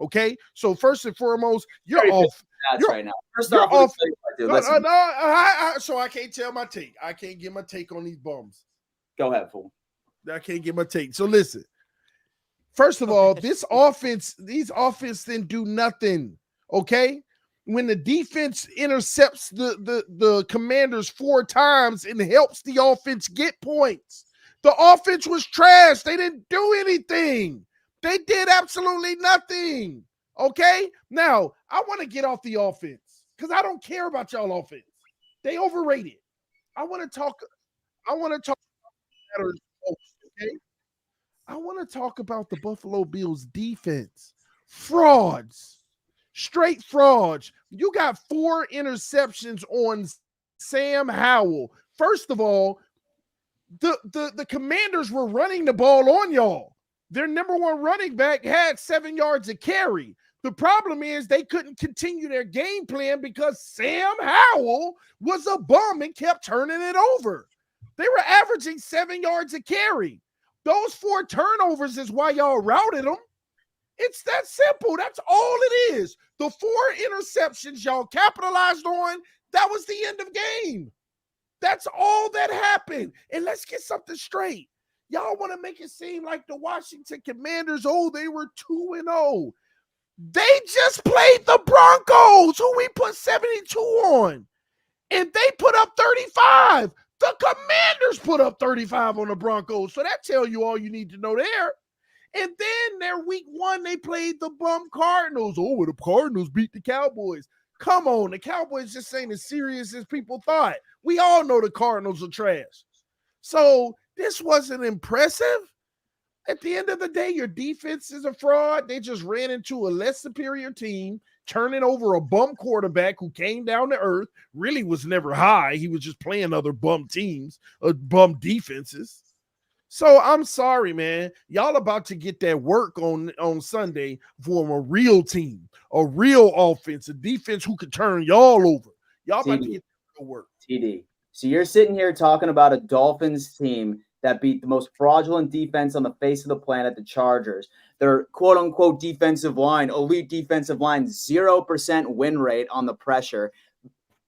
Okay? So first and foremost, you're off. Right now. First off, so I can't tell my take. I can't get my take on these bums. Go ahead, fool. I can't get my take. So listen. First of all, these offense didn't do nothing. Okay, when the defense intercepts the Commanders 4 times and helps the offense get points, the offense was trash. They didn't do anything. They did absolutely nothing. Okay, now I want to get off the offense because I don't care about y'all offense. They overrated. I want to talk about matters most. Okay. I want to talk about the Buffalo Bills defense. Frauds. Straight frauds. You got 4 interceptions on Sam Howell. First of all, the Commanders were running the ball on y'all. Their number 1 running back had 7 yards a carry. The problem is they couldn't continue their game plan because Sam Howell was a bum and kept turning it over. They were averaging 7 yards a carry. Those 4 turnovers is why y'all routed them. It's that simple. That's all it is. The 4 interceptions y'all capitalized on, that was the end of game. That's all that happened. And let's get something straight. Y'all want to make it seem like the Washington Commanders, they were 2-0. They just played the Broncos, who we put 72 on. And they put up 35. The Commanders put up 35 on the Broncos. So that tells you all you need to know there. And then their week 1, they played the bum Cardinals. Oh, well, the Cardinals beat the Cowboys. Come on, the Cowboys just ain't as serious as people thought. We all know the Cardinals are trash. So this wasn't impressive. At the end of the day, your defense is a fraud. They just ran into a less superior team, turning over a bum quarterback who came down to earth, really was never high. He was just playing other bum teams, bum defenses. So I'm sorry, man. Y'all about to get that work on Sunday from a real team, a real offense, a defense who could turn y'all over. Y'all about to get that work. TD. So you're sitting here talking about a Dolphins team that beat the most fraudulent defense on the face of the planet, the Chargers. Their quote-unquote defensive line, elite defensive line, 0% win rate on the pressure.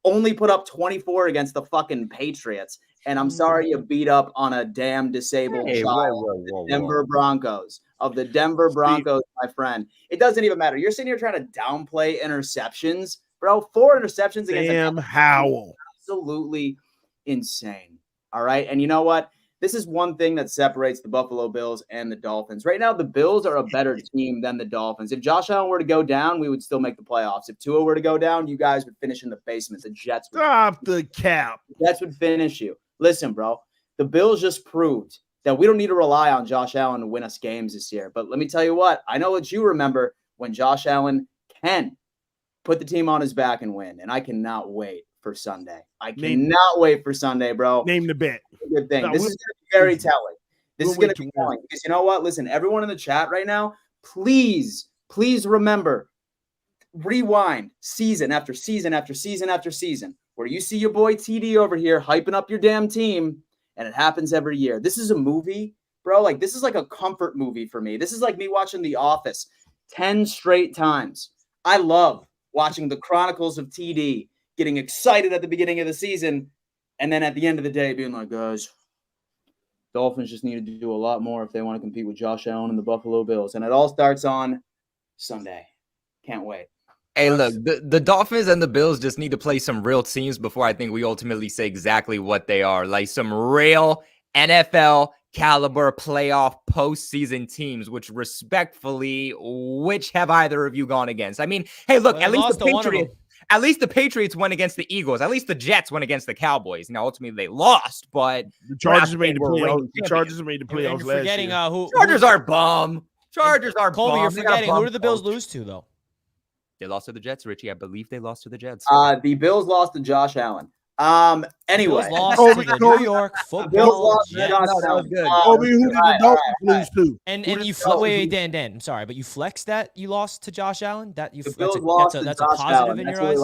Only put up 24 against the fucking Patriots. And I'm sorry you beat up on a damn disabled child of the Denver Broncos. My friend. It doesn't even matter. You're sitting here trying to downplay interceptions. Bro, 4 interceptions against Sam Howell. Absolutely insane. All right. And you know what? This is one thing that separates the Buffalo Bills and the Dolphins. Right now, the Bills are a better team than the Dolphins. If Josh Allen were to go down, we would still make the playoffs. If Tua were to go down, you guys would finish in the basement. The Jets would stop the cap. The Jets would finish you. Listen, bro, the Bills just proved that we don't need to rely on Josh Allen to win us games this year. But let me tell you what, I know what you remember when Josh Allen can put the team on his back and win. And I cannot wait for Sunday. I cannot wait for Sunday, bro. Name the bet. Good thing. This is very telling. This is going to be telling because you know what? Listen, everyone in the chat right now, please remember, rewind season after season after season after season where you see your boy TD over here hyping up your damn team, and it happens every year. This is a movie, bro. Like this is like a comfort movie for me. This is like me watching The Office 10 straight times. I love watching the Chronicles of TD, getting excited at the beginning of the season, and then at the end of the day being like, guys, Dolphins just need to do a lot more if they want to compete with Josh Allen and the Buffalo Bills. And it all starts on Sunday. Can't wait. Hey, look, the Dolphins and the Bills just need to play some real teams before I think we ultimately say exactly what they are. Like some real NFL caliber playoff postseason teams, which have either of you gone against? I mean, hey, look, at least the Patriots went against the Eagles. At least the Jets went against the Cowboys. Now, ultimately, they lost, but the Chargers made the playoffs. The Chargers made the playoffs last forgetting, year. Chargers are bum. Chargers are Colby, bum. you're forgetting. Who did the Bills lose to, though? They lost to the Jets, Richie. I believe they lost to the Jets. The Bills lost to Josh Allen. Anyway, lost to the New York Football Jets. That was good. Colby, who did the Dolphins lose to? And you wait, Dan, I'm sorry, but you flexed that you lost to Josh Allen. That's a positive in your eyes.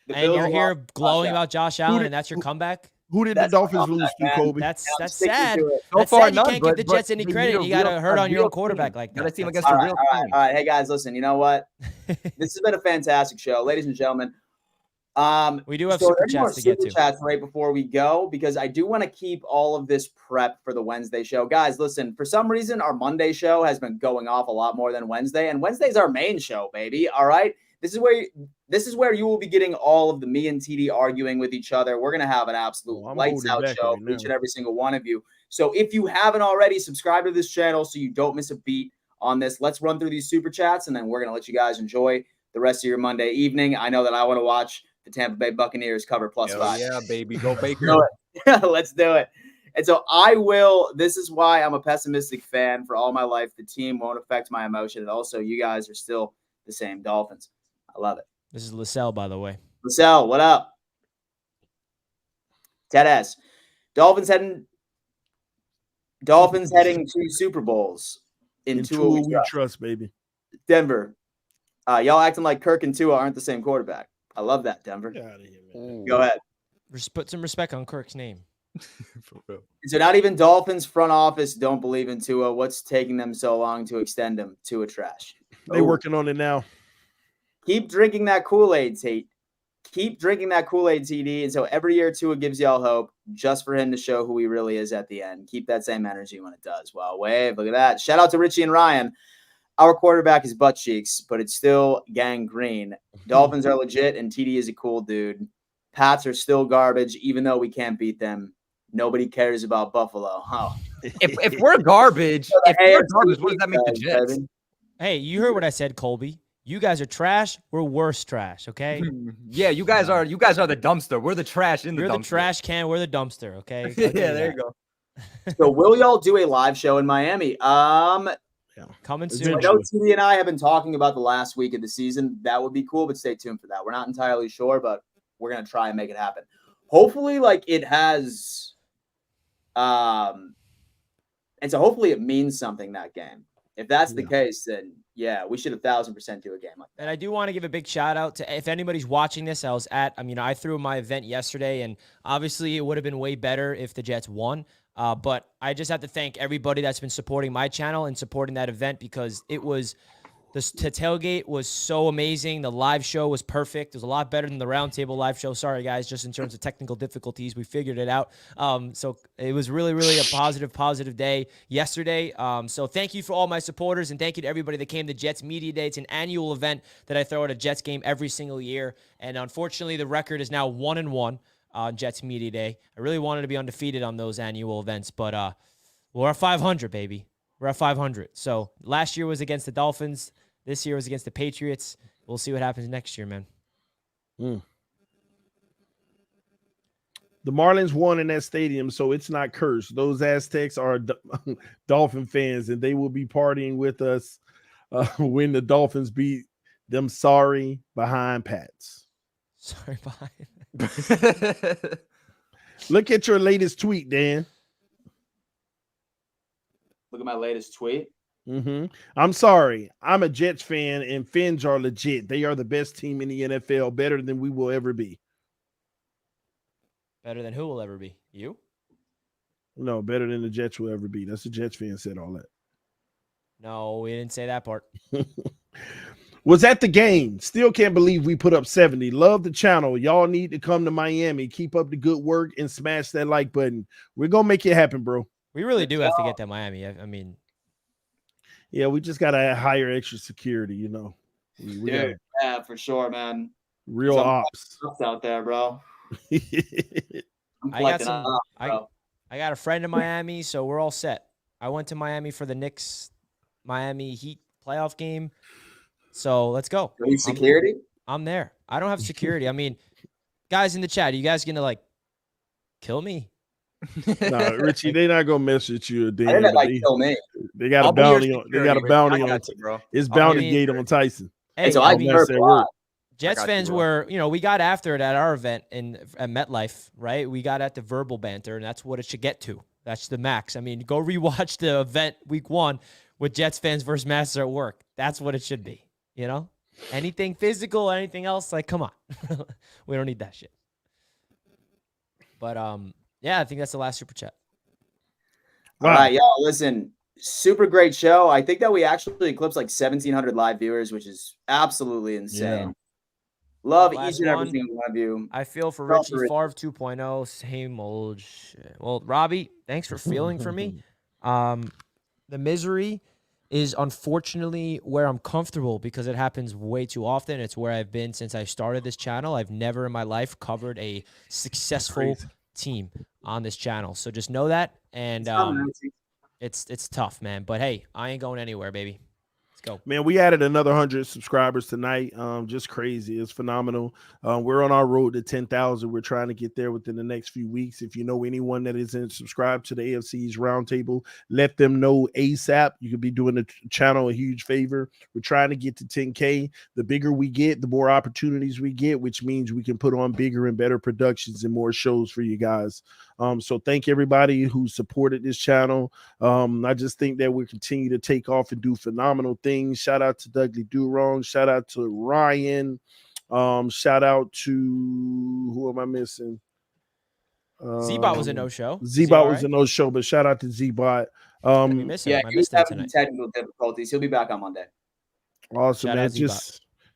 And you're here glowing about Josh Allen, and that's your comeback. Who did the Dolphins lose to, Colby? That's sad. So far, you can't give the Jets any credit. You got to hurt on your own quarterback like that. All right. Hey, guys, listen. You know what? This has been a fantastic show. Ladies and gentlemen, we do have super chats to get to. Chats right before we go, because I do want to keep all of this prep for the Wednesday show. Guys, listen, for some reason, our Monday show has been going off a lot more than Wednesday, and Wednesday's our main show, baby. All right. This is where you will be getting all of the me and TD arguing with each other. We're going to have an absolute lights out show for each and every single one of you. So if you haven't already, subscribe to this channel so you don't miss a beat on this. Let's run through these super chats, and then we're going to let you guys enjoy the rest of your Monday evening. I know that I want to watch the Tampa Bay Buccaneers cover +5. Yeah, baby. Go Baker. Let's do it. And so this is why I'm a pessimistic fan for all my life. The team won't affect my emotion. And also, you guys are still the same Dolphins. I love it. This is LaSalle, by the way. LaSalle, what up? Ted S. Dolphins heading to Super Bowls in 2 weeks. We trust, baby. Denver. Y'all acting like Kirk and Tua aren't the same quarterback. I love that, Denver. Get out of here, man. Go ahead. Put some respect on Kirk's name. For real. So not even Dolphins front office don't believe in Tua. What's taking them so long to extend him? Tua trash. They're working on it now. Keep drinking that Kool-Aid, Tate. Keep drinking that Kool-Aid, TD. And so every year, Tua gives y'all hope just for him to show who he really is at the end. Keep that same energy when it does. Well, wave. Look at that. Shout out to Richie and Ryan. Our quarterback is butt cheeks, but it's still gangrene. Dolphins are legit, and TD is a cool dude. Pats are still garbage, even though we can't beat them. Nobody cares about Buffalo. Oh. If we're garbage, what does that make the Jets? Baby. Hey, you heard what I said, Colby. You guys are trash. We're worse trash, okay? Yeah, you guys are the dumpster. We're the trash in the dumpster. You're the trash can. We're the dumpster, okay? Yeah, there you go. So will y'all do a live show in Miami? Coming soon. I know TD and I have been talking about the last week of the season. That would be cool, but stay tuned for that. We're not entirely sure, but we're going to try and make it happen. Hopefully, like it has And so hopefully it means something that game. If that's the case, then yeah, we should 1,000% do a game like that. And I do want to give a big shout out to, if anybody's watching this, I threw my event yesterday, and obviously it would have been way better if the Jets won. But I just have to thank everybody that's been supporting my channel and supporting that event, because it was, the tailgate was so amazing. The live show was perfect. It was a lot better than the Roundtable live show. Sorry, guys, just in terms of technical difficulties, we figured it out. So it was really, really a positive day yesterday. So thank you for all my supporters, and thank you to everybody that came to Jets Media Day. It's an annual event that I throw at a Jets game every single year. And unfortunately, the record is now 1-1 on Jets Media Day. I really wanted to be undefeated on those annual events, but we're at 500, baby. We're at 500. So last year was against the Dolphins. This year was against the Patriots. We'll see what happens next year, man. The Marlins won in that stadium, so it's not cursed. Those Aztecs are Dolphin fans, and they will be partying with us when the Dolphins beat them. Sorry, behind Pats. Sorry, behind. Look at your latest tweet, Dan. Look at my latest tweet. I'm sorry. I'm a Jets fan, and Fins are legit. They are the best team in the NFL, better than we will ever be. Better than who will ever be? You? No, better than the Jets will ever be. That's the Jets fan said all that. No, we didn't say that part. Was at the game. Still can't believe we put up 70. Love the channel. Y'all need to come to Miami. Keep up the good work and smash that like button. We're going to make it happen, bro. We really do have to get to Miami. I mean, yeah, we just got to hire extra security, you know. Dude, yeah, for sure, man. Real ops out there, bro. I got a friend in Miami, so we're all set. I went to Miami for the Knicks Miami Heat playoff game. So let's go. Are you security? I'm there. I don't have security. I mean, guys in the chat, are you guys gonna like kill me? Nah, Richie, they not gonna mess with you. I didn't like kill me. They got a bounty on. They got a bounty on. Bro. It's bounty gate on Tyson. Hey, so I mean, Jets fans were, we got after it at our event at MetLife, right? We got at the verbal banter, and that's what it should get to. That's the max. I mean, go rewatch the event week 1 with Jets fans versus Masters at work. That's what it should be. You know, anything physical, anything else, like, come on. We don't need that shit. But yeah, I think that's the last super chat. All right, y'all. Listen, super great show. I think that we actually eclipsed like 1,700 live viewers, which is absolutely insane. Yeah. Love each and every single one of you. I feel for Richie Favre 2.0. Same old shit. Well, Robbie, thanks for feeling for me. The misery is unfortunately where I'm comfortable because it happens way too often. It's where I've been since I started this channel. I've never in my life covered a successful team on this channel. So just know that. And it's tough, man. But hey, I ain't going anywhere, baby. Let's go. Man, we added another 100 subscribers tonight. Just crazy. It's phenomenal. We're on our road to 10,000. We're trying to get there within the next few weeks. If you know anyone that isn't subscribed to the AFC's Roundtable, let them know ASAP. You could be doing the channel a huge favor. We're trying to get to 10K. The bigger we get, the more opportunities we get, which means we can put on bigger and better productions and more shows for you guys. So thank everybody who supported this channel. I just think that we'll continue to take off and do phenomenal things. Shout out to Dudley Durong. Shout out to Ryan. Shout out to who am I missing? Z-Bot was a no-show. Z-Bot was a no-show, but shout out to Z-Bot. Yeah, he was having technical difficulties. He'll be back on Monday. Awesome, man.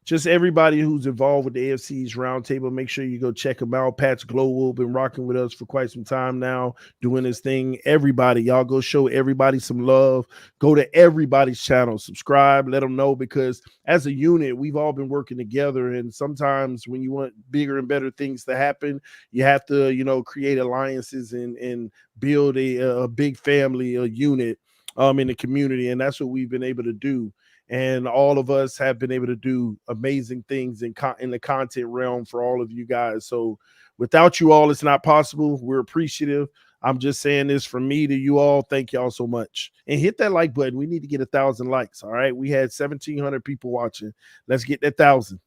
Just everybody who's involved with the AFC's Roundtable, make sure you go check them out. Pat's Global been rocking with us for quite some time now, doing this thing. Everybody, y'all go show everybody some love. Go to everybody's channel, subscribe, let them know, because as a unit, we've all been working together. And sometimes when you want bigger and better things to happen, you have to, create alliances and build a big family, a unit in the community. And that's what we've been able to do. And all of us have been able to do amazing things in the content realm for all of you guys. So without you all, it's not possible. We're appreciative. I'm just saying this from me to you all. Thank y'all so much. And hit that like button. We need to get 1,000 likes. All right. We had 1,700 people watching. Let's get that 1,000.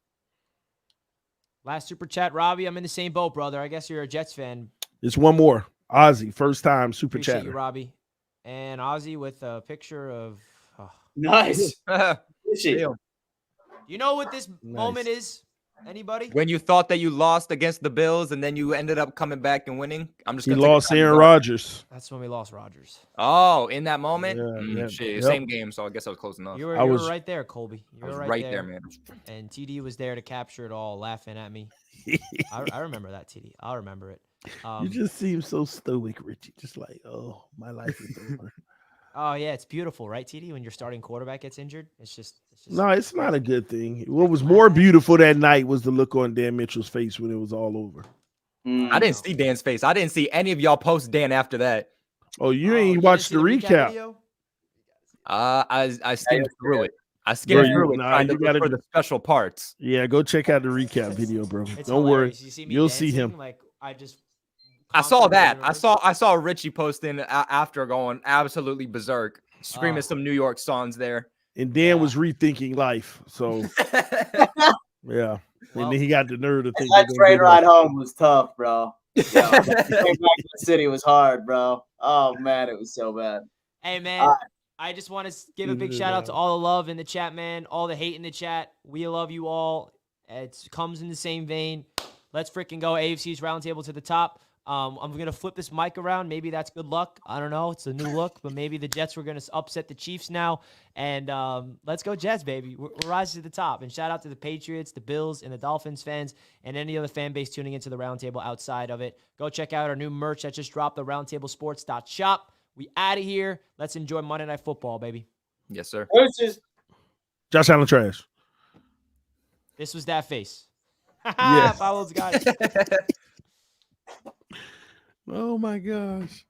Last super chat, Robbie. I'm in the same boat, brother. I guess you're a Jets fan. It's one more. Ozzy, first time super chat. Appreciate you, Robbie. and Ozzy with a picture of. Nice. Appreciate it. Deal. You know what this moment is? Anybody? When you thought that you lost against the Bills and then you ended up coming back and winning, I'm just He gonna take a lost shot at Aaron you. Rodgers. That's when we lost Rodgers. Oh, in that moment, Yeah, shit, yep. same game, so I guess I was close enough. You were, I you was- were right there, Colby. You I were was right, there, man. And TD was there to capture it all, laughing at me. I remember that, TD. I'll remember it. You just seem so stoic, Richie. Just like, oh, my life is over. Oh yeah, it's beautiful, right, TD? When your starting quarterback gets injured, it's just. No, it's not a good thing. What was more beautiful that night was the look on Dan Mitchell's face when it was all over. I didn't see Dan's face. I didn't see any of y'all post Dan after that. Oh, you ain't watched the recap. Video? I skimmed through it. I Bro, skimmed through it, nah, trying to you look gotta for do- the special parts. Yeah, go check out the recap video, bro. It's Don't worry. hilarious. You see me You'll see dancing, him. Like I just. I saw conquered the that. universe. I saw Richie posting after going absolutely berserk, screaming some New York songs there. And Dan was rethinking life. So, yeah. Well, And then he got the nerve to think. That they're train gonna ride do home was tough, bro. Yo, came back to the city was hard, bro. Oh man, it was so bad. Hey man, I just want to give a big shout out to all the love in the chat, man. All the hate in the chat. We love you all. It comes in the same vein. Let's freaking go. AFC's roundtable to the top. I'm gonna flip this mic around. Maybe that's good luck. I don't know. It's a new look, but maybe the Jets were gonna upset the Chiefs now. And let's go Jets, baby. We're rising to the top. And shout out to the Patriots, the Bills, and the Dolphins fans, and any other fan base tuning into the roundtable outside of it. Go check out our new merch that just dropped, the roundtablesports.shop. We out of here. Let's enjoy Monday Night Football, baby. Yes, sir. Versus Josh Allen trash. This was that face. Yes. Follows guys. Oh my gosh.